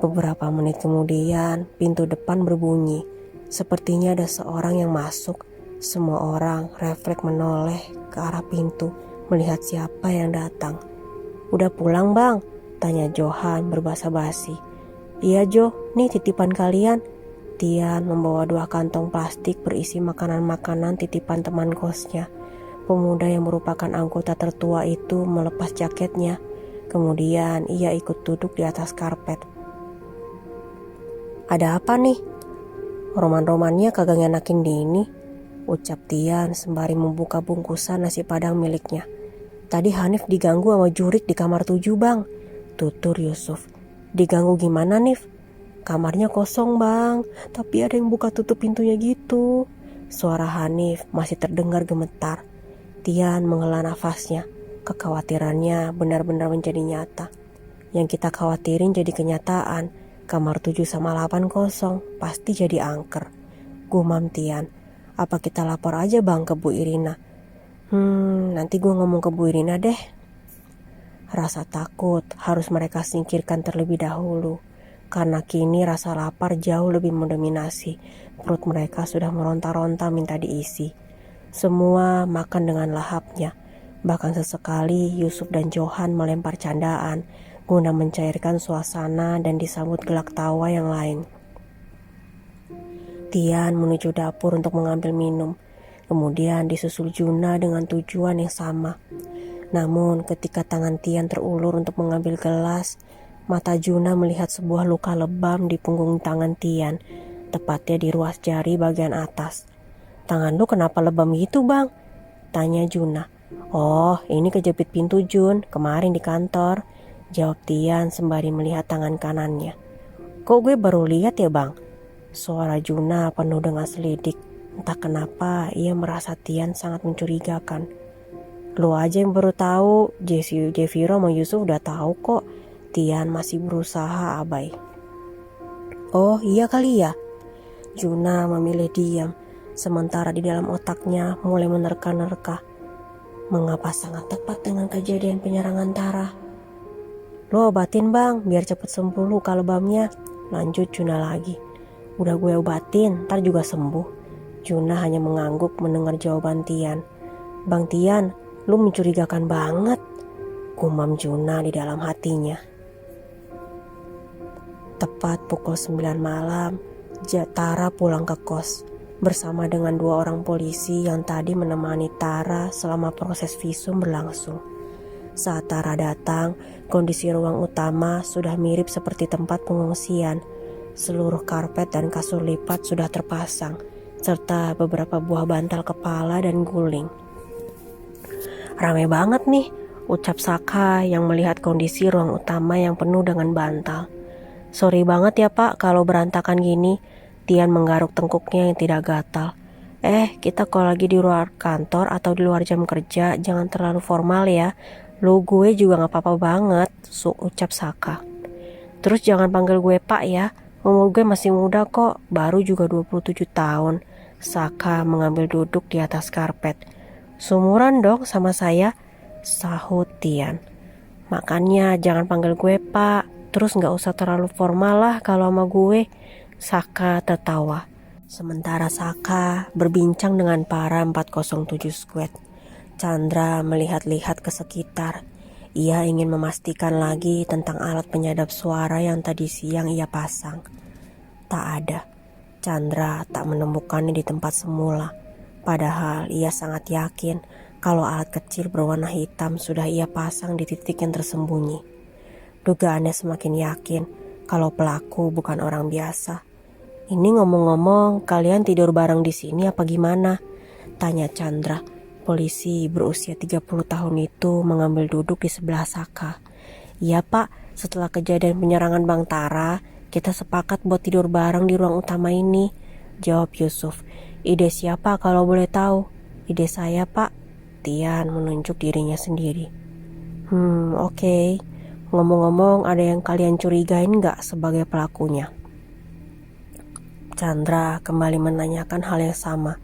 Beberapa menit kemudian, pintu depan berbunyi. Sepertinya ada seorang yang masuk. Semua orang refleks menoleh ke arah pintu, melihat siapa yang datang. Udah pulang bang? Tanya Johan berbahasa basi. Iya Jo, nih titipan kalian. Tian membawa 2 kantong plastik berisi makanan-makanan titipan teman kosnya. Pemuda yang merupakan anggota tertua itu melepas jaketnya. Kemudian ia ikut duduk di atas karpet. Ada apa nih? Roman-romannya kagak ngenakin Dini, ucap Tian sembari membuka bungkusan nasi padang miliknya. Tadi Hanif diganggu sama jurik di kamar 7 bang, tutur Yusuf. Diganggu gimana Nif? Kamarnya kosong bang, tapi ada yang buka tutup pintunya gitu. Suara Hanif masih terdengar gemetar. Tian menghela nafasnya. Kekhawatirannya benar-benar menjadi nyata. Yang kita khawatirin jadi kenyataan. Kamar 7 sama 8 kosong, pasti jadi angker. Gumam Tian. Apa kita lapor aja bang ke Bu Irina? Nanti gue ngomong ke Bu Irina deh. Rasa takut harus mereka singkirkan terlebih dahulu. karena kini rasa lapar jauh lebih mendominasi. Perut mereka sudah meronta-ronta minta diisi. Semua makan dengan lahapnya. Bahkan sesekali Yusuf dan Johan melempar candaan guna mencairkan suasana dan disambut gelak tawa yang lain. Tian menuju dapur untuk mengambil minum. Kemudian disusul Juna dengan tujuan yang sama. Namun ketika tangan Tian terulur untuk mengambil gelas, mata Juna melihat sebuah luka lebam di punggung tangan Tian, tepatnya di ruas jari bagian atas. "Tangan lu kenapa lebam gitu, Bang?" tanya Juna. "Oh, ini kejepit pintu, Jun, kemarin di kantor," jawab Tian sembari melihat tangan kanannya. "Kok gue baru lihat ya, Bang?" Suara Juna penuh dengan selidik. Entah kenapa ia merasa Tian sangat mencurigakan. "Lu aja yang baru tahu, Jeviro sama Yusuf udah tahu kok." Tian masih berusaha abai. "Oh iya kali ya." Juna memilih diam, sementara di dalam otaknya mulai menerka-nerka. Mengapa sangat tepat dengan kejadian penyerangan Tara? "Lu obatin, Bang, biar cepet sembuh luka lebamnya," lanjut Juna lagi. "Udah gue obatin, ntar juga sembuh." Juna hanya mengangguk mendengar jawaban Tian. "Bang Tian, lu mencurigakan banget," gumam Juna di dalam hatinya. Tepat pukul 9 malam, Tara pulang ke kos bersama dengan 2 orang polisi yang tadi menemani Tara selama proses visum berlangsung. Saat Tara datang, kondisi ruang utama sudah mirip seperti tempat pengungsian. Seluruh karpet dan kasur lipat sudah terpasang, serta beberapa buah bantal kepala dan guling. "Rame banget nih," ucap Saka yang melihat kondisi ruang utama yang penuh dengan bantal. "Sorry banget ya Pak kalau berantakan gini." Tian menggaruk tengkuknya yang tidak gatal. Kita kalau lagi di luar kantor atau di luar jam kerja jangan terlalu formal ya. Lu gue juga gak apa-apa banget," ucap Saka. "Terus jangan panggil gue Pak ya. Umur gue masih muda kok, baru juga 27 tahun. Saka mengambil duduk di atas karpet. "Sumuran dong sama saya," sahut Tian. "Makanya jangan panggil gue Pak. Terus gak usah terlalu formal lah kalau sama gue," Saka tertawa. Sementara Saka berbincang dengan para 407 Squad. Chandra melihat-lihat ke sekitar. Ia ingin memastikan lagi tentang alat penyadap suara yang tadi siang ia pasang. Tak ada. Chandra tak menemukannya di tempat semula. Padahal ia sangat yakin kalau alat kecil berwarna hitam sudah ia pasang di titik yang tersembunyi. Dugaannya semakin yakin kalau pelaku bukan orang biasa. "Ini ngomong-ngomong, kalian tidur bareng di sini apa gimana?" tanya Chandra. Polisi berusia 30 tahun itu mengambil duduk di sebelah Saka. "Iya Pak, setelah kejadian penyerangan Bang Tara, kita sepakat buat tidur bareng di ruang utama ini," jawab Yusuf. "Ide siapa kalau boleh tahu?" "Ide saya Pak," Tian menunjuk dirinya sendiri. Oke. Ngomong-ngomong, ada yang kalian curigain gak sebagai pelakunya?" Chandra kembali menanyakan hal yang sama.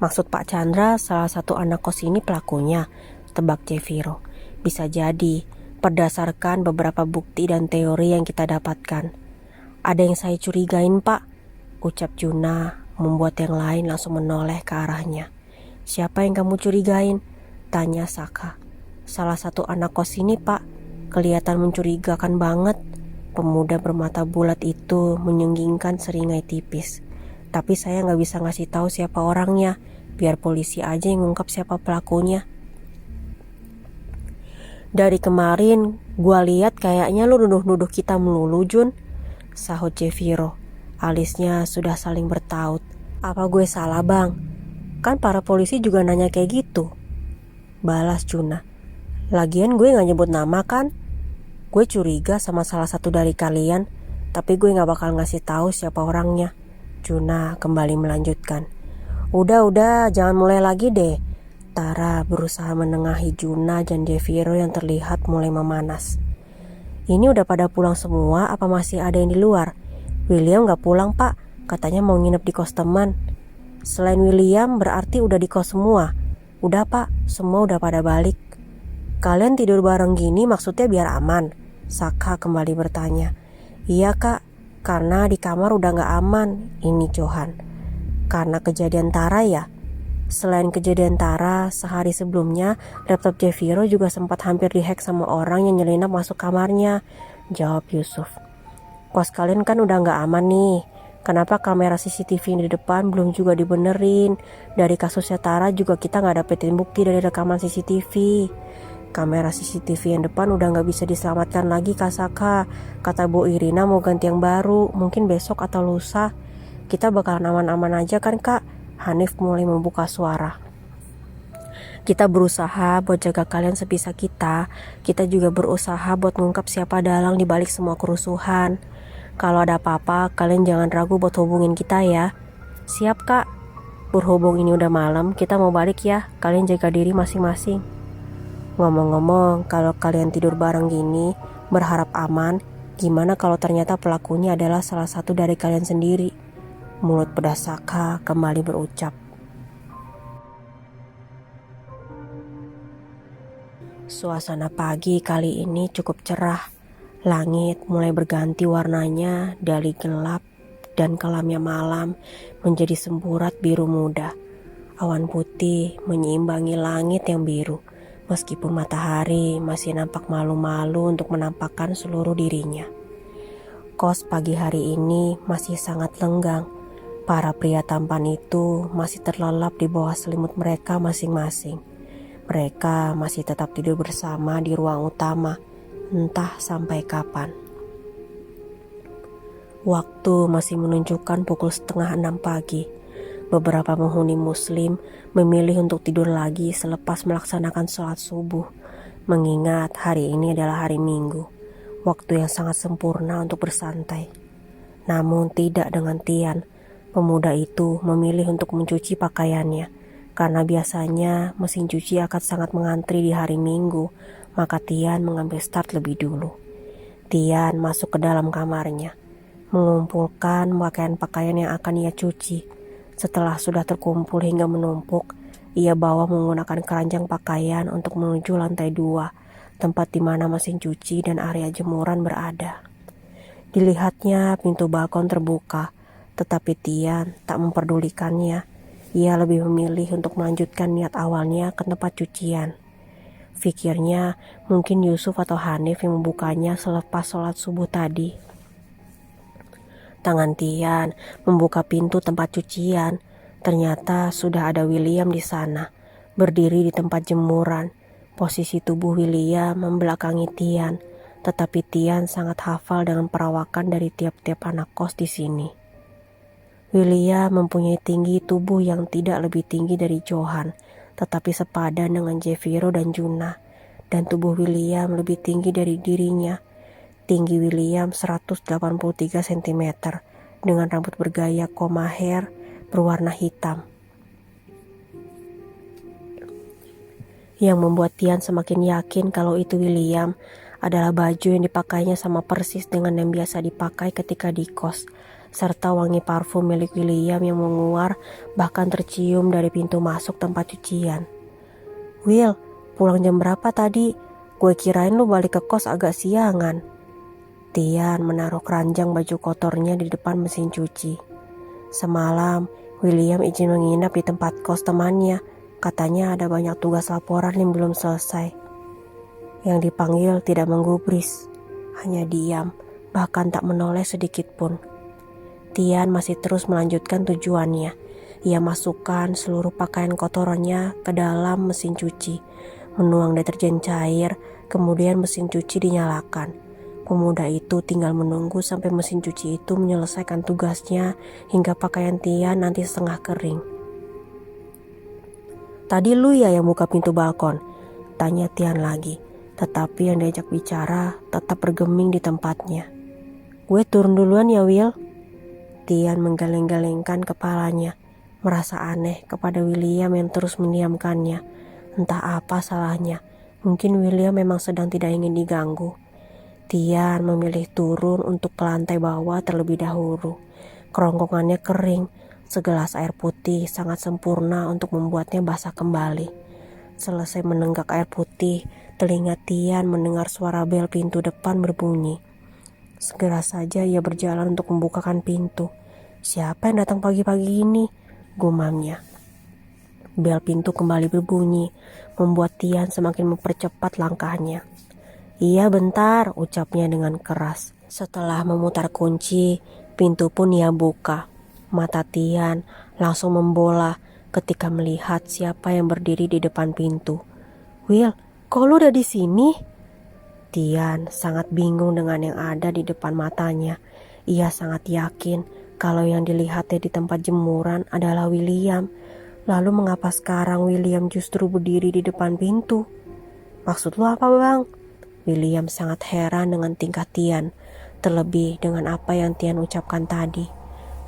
"Maksud Pak Chandra salah satu anak kos ini pelakunya," tebak Jeviro. "Bisa jadi, berdasarkan beberapa bukti dan teori yang kita dapatkan." "Ada yang saya curigain Pak," ucap Juna, membuat yang lain langsung menoleh ke arahnya. "Siapa yang kamu curigain?" tanya Saka. "Salah satu anak kos ini Pak, kelihatan mencurigakan banget." Pemuda bermata bulat itu menyunggingkan seringai tipis. "Tapi saya gak bisa ngasih tahu siapa orangnya. Biar polisi aja yang ngungkap siapa pelakunya." "Dari kemarin gua lihat kayaknya lu nuduh-nuduh kita melulu, Jun," sahut Jeviro. Alisnya sudah saling bertaut. "Apa gue salah Bang? Kan para polisi juga nanya kayak gitu," balas Juna. "Lagian gue gak nyebut nama kan. Gue curiga sama salah satu dari kalian, tapi gue gak bakal ngasih tahu siapa orangnya." Juna kembali melanjutkan. Udah, jangan mulai lagi deh." Tara berusaha menengahi Juna dan Jeviro yang terlihat mulai memanas. "Ini udah pada pulang semua apa masih ada yang di luar?" "William gak pulang Pak, katanya mau nginep di kos teman." "Selain William berarti udah di kos semua?" "Udah Pak, semua udah pada balik." "Kalian tidur bareng gini maksudnya biar aman?" Saka kembali bertanya. Iya kak, karena di kamar udah gak aman. Ini Johan. Karena kejadian Tara ya. Selain kejadian Tara, sehari sebelumnya laptop Jeviro juga sempat hampir dihack sama orang yang nyelinap masuk kamarnya, jawab Yusuf. Kos kalian kan udah gak aman nih. Kenapa kamera CCTV di depan belum juga dibenerin? Dari kasusnya Tara juga kita gak dapetin bukti dari rekaman CCTV. Kamera CCTV yang depan udah gak bisa diselamatkan lagi Kak Saka. Kata Bu Irina mau ganti yang baru, mungkin besok atau lusa. Kita bakalan aman-aman aja kan Kak? Hanif mulai membuka suara. Kita berusaha buat jaga kalian sebisa kita. Kita juga berusaha buat ngungkap siapa dalang di balik semua kerusuhan. Kalau ada apa-apa, kalian jangan ragu buat hubungin kita ya. Siap Kak. Berhubung ini udah malam, kita mau balik ya. Kalian jaga diri masing-masing. Ngomong-ngomong, kalau kalian tidur bareng gini, berharap aman, gimana kalau ternyata pelakunya adalah salah satu dari kalian sendiri? Mulut pedas Saka kembali berucap. Suasana pagi kali ini cukup cerah. Langit mulai berganti warnanya dari gelap dan kelamnya malam menjadi semburat biru muda. Awan putih menyeimbangi langit yang biru, meskipun matahari masih nampak malu-malu untuk menampakkan seluruh dirinya. Kos pagi hari ini masih sangat lenggang. Para pria tampan itu masih terlelap di bawah selimut mereka masing-masing. Mereka masih tetap tidur bersama di ruang utama, entah sampai kapan. Waktu masih menunjukkan pukul 5:30 pagi. Beberapa penghuni muslim memilih untuk tidur lagi selepas melaksanakan sholat subuh, mengingat hari ini adalah hari Minggu, waktu yang sangat sempurna untuk bersantai. Namun tidak dengan Tian. Pemuda itu memilih untuk mencuci pakaiannya, karena biasanya mesin cuci akan sangat mengantri di hari Minggu, maka Tian mengambil start lebih dulu. Tian masuk ke dalam kamarnya, mengumpulkan pakaian-pakaian yang akan ia cuci. Setelah sudah terkumpul hingga menumpuk, ia bawa menggunakan keranjang pakaian untuk menuju lantai 2, tempat di mana mesin cuci dan area jemuran berada. Dilihatnya pintu balkon terbuka, tetapi Tian tak memperdulikannya. Ia lebih memilih untuk melanjutkan niat awalnya ke tempat cucian. Pikirnya mungkin Yusuf atau Hanif yang membukanya selepas sholat subuh tadi. Tangan Tian membuka pintu tempat cucian. Ternyata sudah ada William di sana, berdiri di tempat jemuran. Posisi tubuh William membelakangi Tian, tetapi Tian sangat hafal dengan perawakan dari tiap-tiap anak kos di sini. William mempunyai tinggi tubuh yang tidak lebih tinggi dari Johan, tetapi sepadan dengan Jeviro dan Juna. Dan tubuh William lebih tinggi dari dirinya. Tinggi William 183 cm, dengan rambut bergaya koma hair berwarna hitam. Yang membuat Tian semakin yakin kalau itu William adalah baju yang dipakainya sama persis dengan yang biasa dipakai ketika di kos, serta wangi parfum milik William yang menguar bahkan tercium dari pintu masuk tempat cucian. Will, pulang jam berapa tadi? Gue kirain lu balik ke kos agak siangan. Tian menaruh keranjang baju kotornya di depan mesin cuci. Semalam, William izin menginap di tempat kos temannya. Katanya ada banyak tugas laporan yang belum selesai. Yang dipanggil tidak menggubris, hanya diam, bahkan tak menoleh sedikit pun. Tian masih terus melanjutkan tujuannya. Ia masukkan seluruh pakaian kotorannya ke dalam mesin cuci, menuang deterjen cair, kemudian mesin cuci dinyalakan. Pemuda itu tinggal menunggu sampai mesin cuci itu menyelesaikan tugasnya hingga pakaian Tian nanti setengah kering. Tadi lu ya yang buka pintu balkon? Tanya Tian lagi, tetapi yang diajak bicara tetap bergeming di tempatnya. Gue turun duluan ya Will. Tian menggeleng-gelengkan kepalanya, merasa aneh kepada William yang terus mendiamkannya. Entah apa salahnya, mungkin William memang sedang tidak ingin diganggu. Tian memilih turun untuk ke lantai bawah terlebih dahulu. Kerongkongannya kering, segelas air putih sangat sempurna untuk membuatnya basah kembali. Selesai menenggak air putih, telinga Tian mendengar suara bel pintu depan berbunyi. Segera saja ia berjalan untuk membukakan pintu. Siapa yang datang pagi-pagi ini? Gumamnya. Bel pintu kembali berbunyi, membuat Tian semakin mempercepat langkahnya. Iya bentar, ucapnya dengan keras. Setelah memutar kunci, pintu pun ia buka. Mata Tian langsung membola ketika melihat siapa yang berdiri di depan pintu. Will, kok lu udah di sini? Tian sangat bingung dengan yang ada di depan matanya. Ia sangat yakin kalau yang dilihatnya di tempat jemuran adalah William. Lalu mengapa sekarang William justru berdiri di depan pintu? Maksud lu apa, Bang? William sangat heran dengan tingkah Tian, terlebih dengan apa yang Tian ucapkan tadi.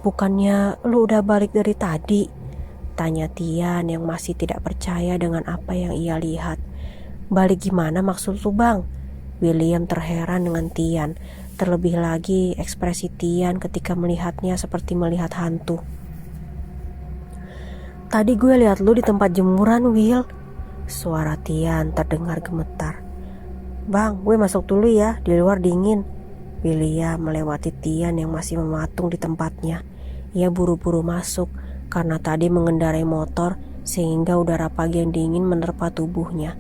Bukannya lu udah balik dari tadi? Tanya Tian yang masih tidak percaya dengan apa yang ia lihat. Balik gimana maksud lu, Bang? William terheran dengan Tian, terlebih lagi ekspresi Tian ketika melihatnya seperti melihat hantu. Tadi gue lihat lu di tempat jemuran, Will. Suara Tian terdengar gemetar. Bang, gue masuk dulu ya, di luar dingin. William melewati Tian yang masih mematung di tempatnya. Ia buru-buru masuk karena tadi mengendarai motor sehingga udara pagi yang dingin menerpa tubuhnya.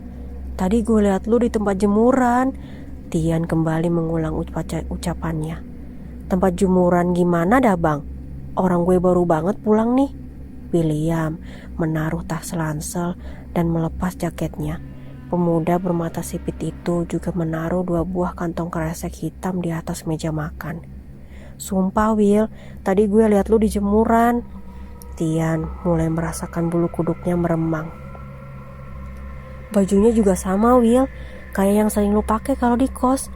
Tadi gue lihat lu di tempat jemuran. Tian kembali mengulang ucapannya. Tempat jemuran gimana dah, Bang? Orang gue baru banget pulang nih. William menaruh tas ransel dan melepas jaketnya. Pemuda bermata sipit itu juga menaruh 2 buah kantong kresek hitam di atas meja makan. Sumpah Will, tadi gue lihat lu di jemuran. Tian mulai merasakan bulu kuduknya meremang. Bajunya juga sama Will, kayak yang sering lu pakai kalau di kos.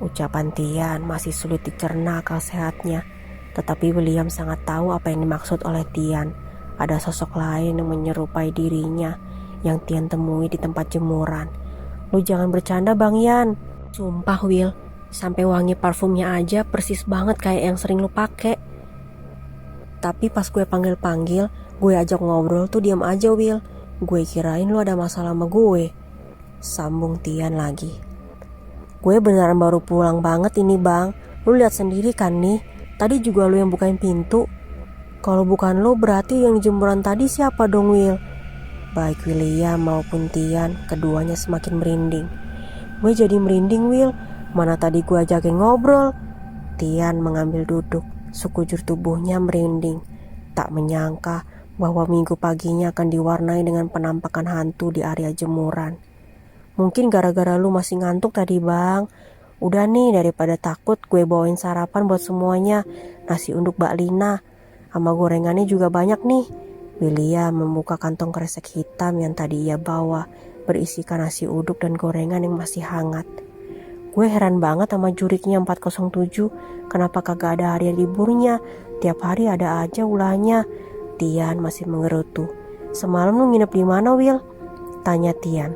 Ucapan Tian masih sulit dicerna akal sehatnya. Tetapi William sangat tahu apa yang dimaksud oleh Tian. Ada sosok lain yang menyerupai dirinya yang Tian temui di tempat jemuran. Lu jangan bercanda Bang Yan. Sumpah Will, sampai wangi parfumnya aja persis banget kayak yang sering lu pakai. Tapi pas gue panggil-panggil, gue ajak ngobrol tuh diam aja Will. Gue kirain lu ada masalah sama gue. Sambung Tian lagi. Gue beneran baru pulang banget ini Bang. Lu lihat sendiri kan nih, tadi juga lu yang bukain pintu. Kalau bukan lu berarti yang di jemuran tadi siapa dong Will? Baik William maupun Tian, keduanya semakin merinding. Gue jadi merinding Will, mana tadi gue ajakin ngobrol. Tian mengambil duduk, sekujur tubuhnya merinding. Tak menyangka bahwa minggu paginya akan diwarnai dengan penampakan hantu di area jemuran. Mungkin gara-gara lu masih ngantuk tadi Bang. Udah nih, daripada takut gue bawain sarapan buat semuanya. Nasi uduk Mbak Lina, sama gorengannya juga banyak nih. William membuka kantong kresek hitam yang tadi ia bawa, berisikan nasi uduk dan gorengan yang masih hangat. Gue heran banget sama juriknya 407, kenapa kagak ada hari liburnya? Tiap hari ada aja ulahnya. Tian masih mengerutu. Semalam lu nginep di mana Will? Tanya Tian.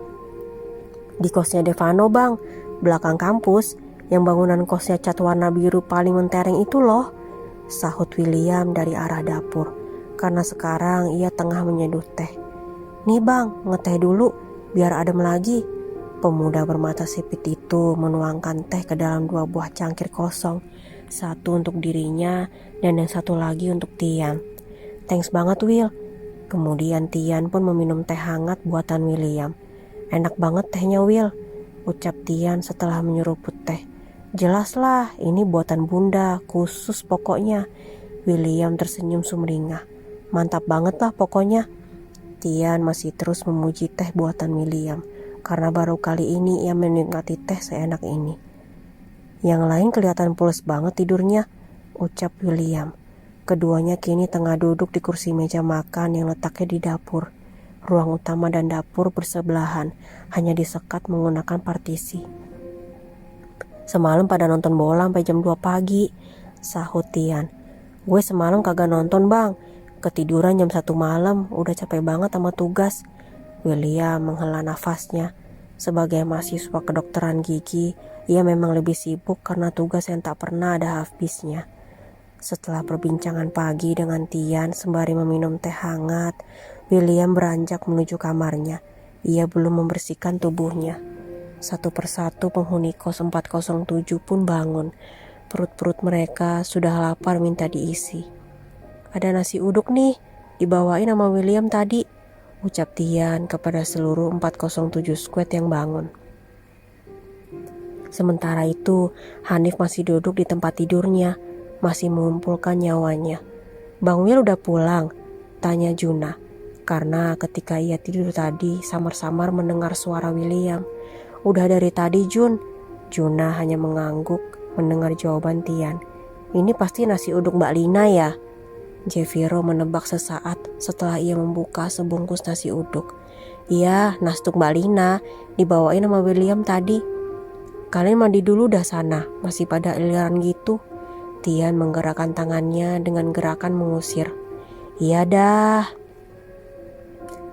Di kosnya Devano Bang, belakang kampus, yang bangunan kosnya cat warna biru paling mentereng itu loh. Sahut William dari arah dapur, karena sekarang ia tengah menyeduh teh. Nih Bang, ngeteh dulu, biar adem lagi. Pemuda bermata sipit itu menuangkan teh ke dalam 2 buah cangkir kosong. Satu untuk dirinya dan yang satu lagi untuk Tian. Thanks banget Will. Kemudian Tian pun meminum teh hangat buatan William. Enak banget tehnya Will, ucap Tian setelah menyeruput teh. Jelaslah, ini buatan bunda, khusus pokoknya. William tersenyum sumringah. Mantap banget lah pokoknya. Tian masih terus memuji teh buatan William, karena baru kali ini ia menikmati teh seenak ini. Yang lain kelihatan pules banget tidurnya, ucap William. Keduanya kini tengah duduk di kursi meja makan yang letaknya di dapur. Ruang utama dan dapur bersebelahan, hanya disekat menggunakan partisi. Semalam pada nonton bola sampai jam 2 pagi, sahut Tian. Gue semalam kagak nonton Bang, ketiduran jam 1 malam, udah capek banget sama tugas. William menghela nafasnya. Sebagai mahasiswa kedokteran gigi, ia memang lebih sibuk karena tugas yang tak pernah ada habisnya. Setelah perbincangan pagi dengan Tian sembari meminum teh hangat, William beranjak menuju kamarnya. Ia belum membersihkan tubuhnya. Satu persatu penghuni kos 407 pun bangun. Perut-perut mereka sudah lapar minta diisi. Ada nasi uduk nih, dibawain sama William tadi, ucap Tian kepada seluruh 407 squad yang bangun. Sementara itu, Hanif masih duduk di tempat tidurnya, masih mengumpulkan nyawanya. Bang Wil udah pulang? Tanya Juna, karena ketika ia tidur tadi samar-samar mendengar suara William. Udah dari tadi Jun. Juna hanya mengangguk mendengar jawaban Tian. Ini pasti nasi uduk Mbak Lina ya? Jeviro menebak sesaat setelah ia membuka sebungkus nasi uduk. Iya, nasi uduk Mbak Lina, dibawain sama William tadi. Kalian mandi dulu dah sana, masih pada iliran gitu. Tian menggerakkan tangannya dengan gerakan mengusir. Iya dah.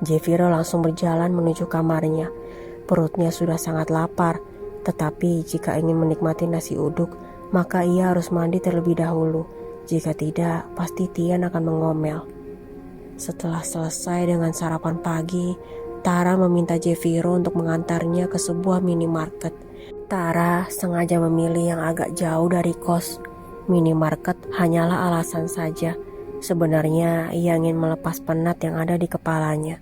Jeviro langsung berjalan menuju kamarnya. Perutnya sudah sangat lapar, tetapi jika ingin menikmati nasi uduk, maka ia harus mandi terlebih dahulu. Jika tidak, pasti Tian akan mengomel. Setelah selesai dengan sarapan pagi, Tara meminta Jeviro untuk mengantarnya ke sebuah minimarket. Tara sengaja memilih yang agak jauh dari kos. Minimarket hanyalah alasan saja. Sebenarnya ia ingin melepas penat yang ada di kepalanya.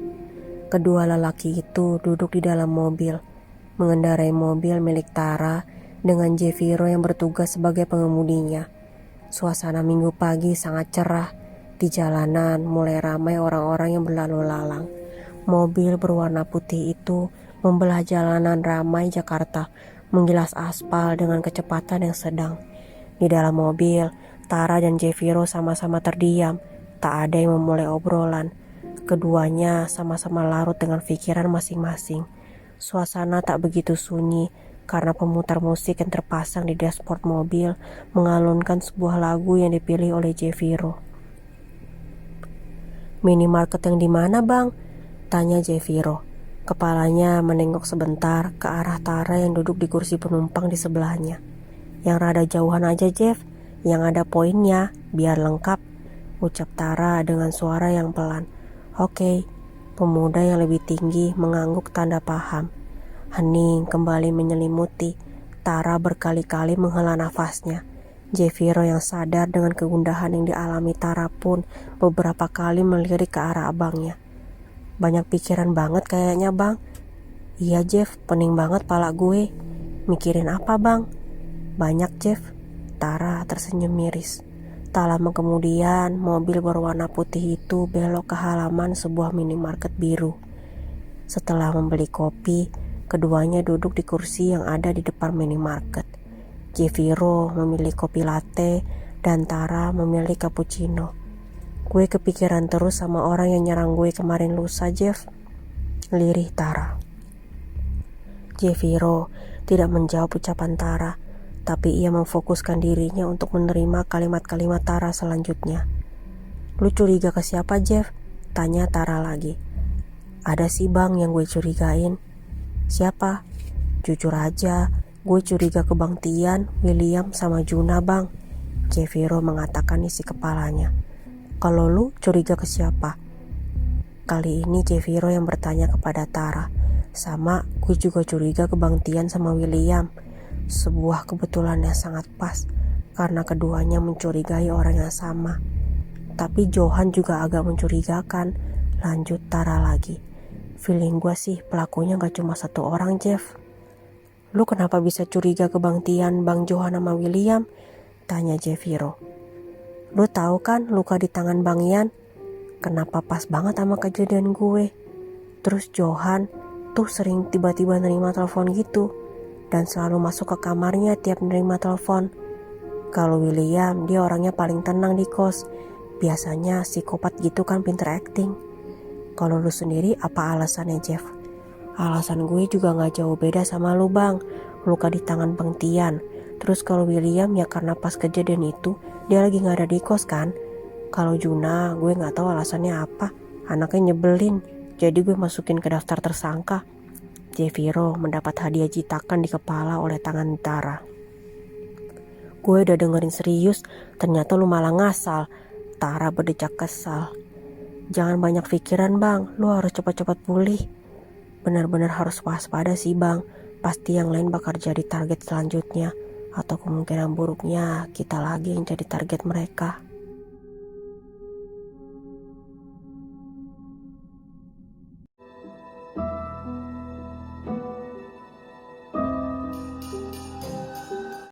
Kedua lelaki itu duduk di dalam mobil, mengendarai mobil milik Tara dengan Jeviro yang bertugas sebagai pengemudinya. Suasana minggu pagi sangat cerah. Di jalanan mulai ramai orang-orang yang berlalu lalang. Mobil berwarna putih itu membelah jalanan ramai Jakarta, menggilas aspal dengan kecepatan yang sedang. Di dalam mobil, Tara dan Jeviro sama-sama terdiam, tak ada yang memulai obrolan. Keduanya sama-sama larut dengan pikiran masing-masing. Suasana tak begitu sunyi karena pemutar musik yang terpasang di dashboard mobil mengalunkan sebuah lagu yang dipilih oleh Jeviro. Minimarket yang di mana bang? Tanya Jeviro. Kepalanya menengok sebentar ke arah Tara yang duduk di kursi penumpang di sebelahnya. Yang rada jauhan aja Jeff, yang ada poinnya, biar lengkap, ucap Tara dengan suara yang pelan. Oke. Pemuda yang lebih tinggi mengangguk tanda paham. Hening kembali menyelimuti. Tara berkali-kali menghela nafasnya. Jeviro yang sadar dengan kegundahan yang dialami Tara pun beberapa kali melirik ke arah abangnya. Banyak pikiran banget kayaknya bang. Iya Jeff, pening banget pala gue. Mikirin apa bang? Banyak Jeff. Tara tersenyum miris. Tak lama kemudian mobil berwarna putih itu belok ke halaman sebuah minimarket biru. Setelah membeli kopi, keduanya duduk di kursi yang ada di depan minimarket. Jeviro memilih kopi latte dan Tara memilih cappuccino. Gue kepikiran terus sama orang yang nyerang gue kemarin lusa Jeff, lirih Tara. Jeviro tidak menjawab ucapan Tara, tapi ia memfokuskan dirinya untuk menerima kalimat-kalimat Tara selanjutnya. Lu curiga ke siapa Jeff? Tanya Tara lagi. Ada sih bang yang gue curigain. Siapa? Jujur aja, gue curiga ke Bang Tian, William, sama Juna bang. Jeviro mengatakan isi kepalanya. Kalau lu curiga ke siapa? Kali ini Jeviro yang bertanya kepada Tara. Sama, gue juga curiga ke Bang Tian sama William. Sebuah kebetulan yang sangat pas, karena keduanya mencurigai orang yang sama. Tapi Johan juga agak mencurigakan, lanjut Tara lagi. Feeling gue sih pelakunya gak cuma satu orang Jeff. Lu kenapa bisa curiga ke Bang Tian, Bang Johan sama William? Tanya Jeviro. Lu tahu kan luka di tangan Bang Ian? Kenapa pas banget sama kejadian gue? Terus Johan tuh sering tiba-tiba nerima telepon gitu, dan selalu masuk ke kamarnya tiap nerima telepon. Kalau William, dia orangnya paling tenang di kos. Biasanya psikopat gitu kan, pinter acting. Kalau lu sendiri apa alasannya Jeff? Alasan gue juga gak jauh beda sama lu bang. Luka di tangan Bang Tian. Terus kalau William ya karena pas kejadian itu dia lagi gak ada di kos kan. Kalau Juna gue gak tahu alasannya apa. Anaknya nyebelin, jadi gue masukin ke daftar tersangka. Jeviro mendapat hadiah jitakan di kepala oleh tangan Tara. Gue udah dengerin serius, ternyata lu malah ngasal. Tara berdecak kesal. Jangan banyak pikiran bang, lu harus cepat-cepat pulih. Benar-benar harus waspada sih bang, pasti yang lain bakal jadi target selanjutnya. Atau kemungkinan buruknya kita lagi yang jadi target mereka.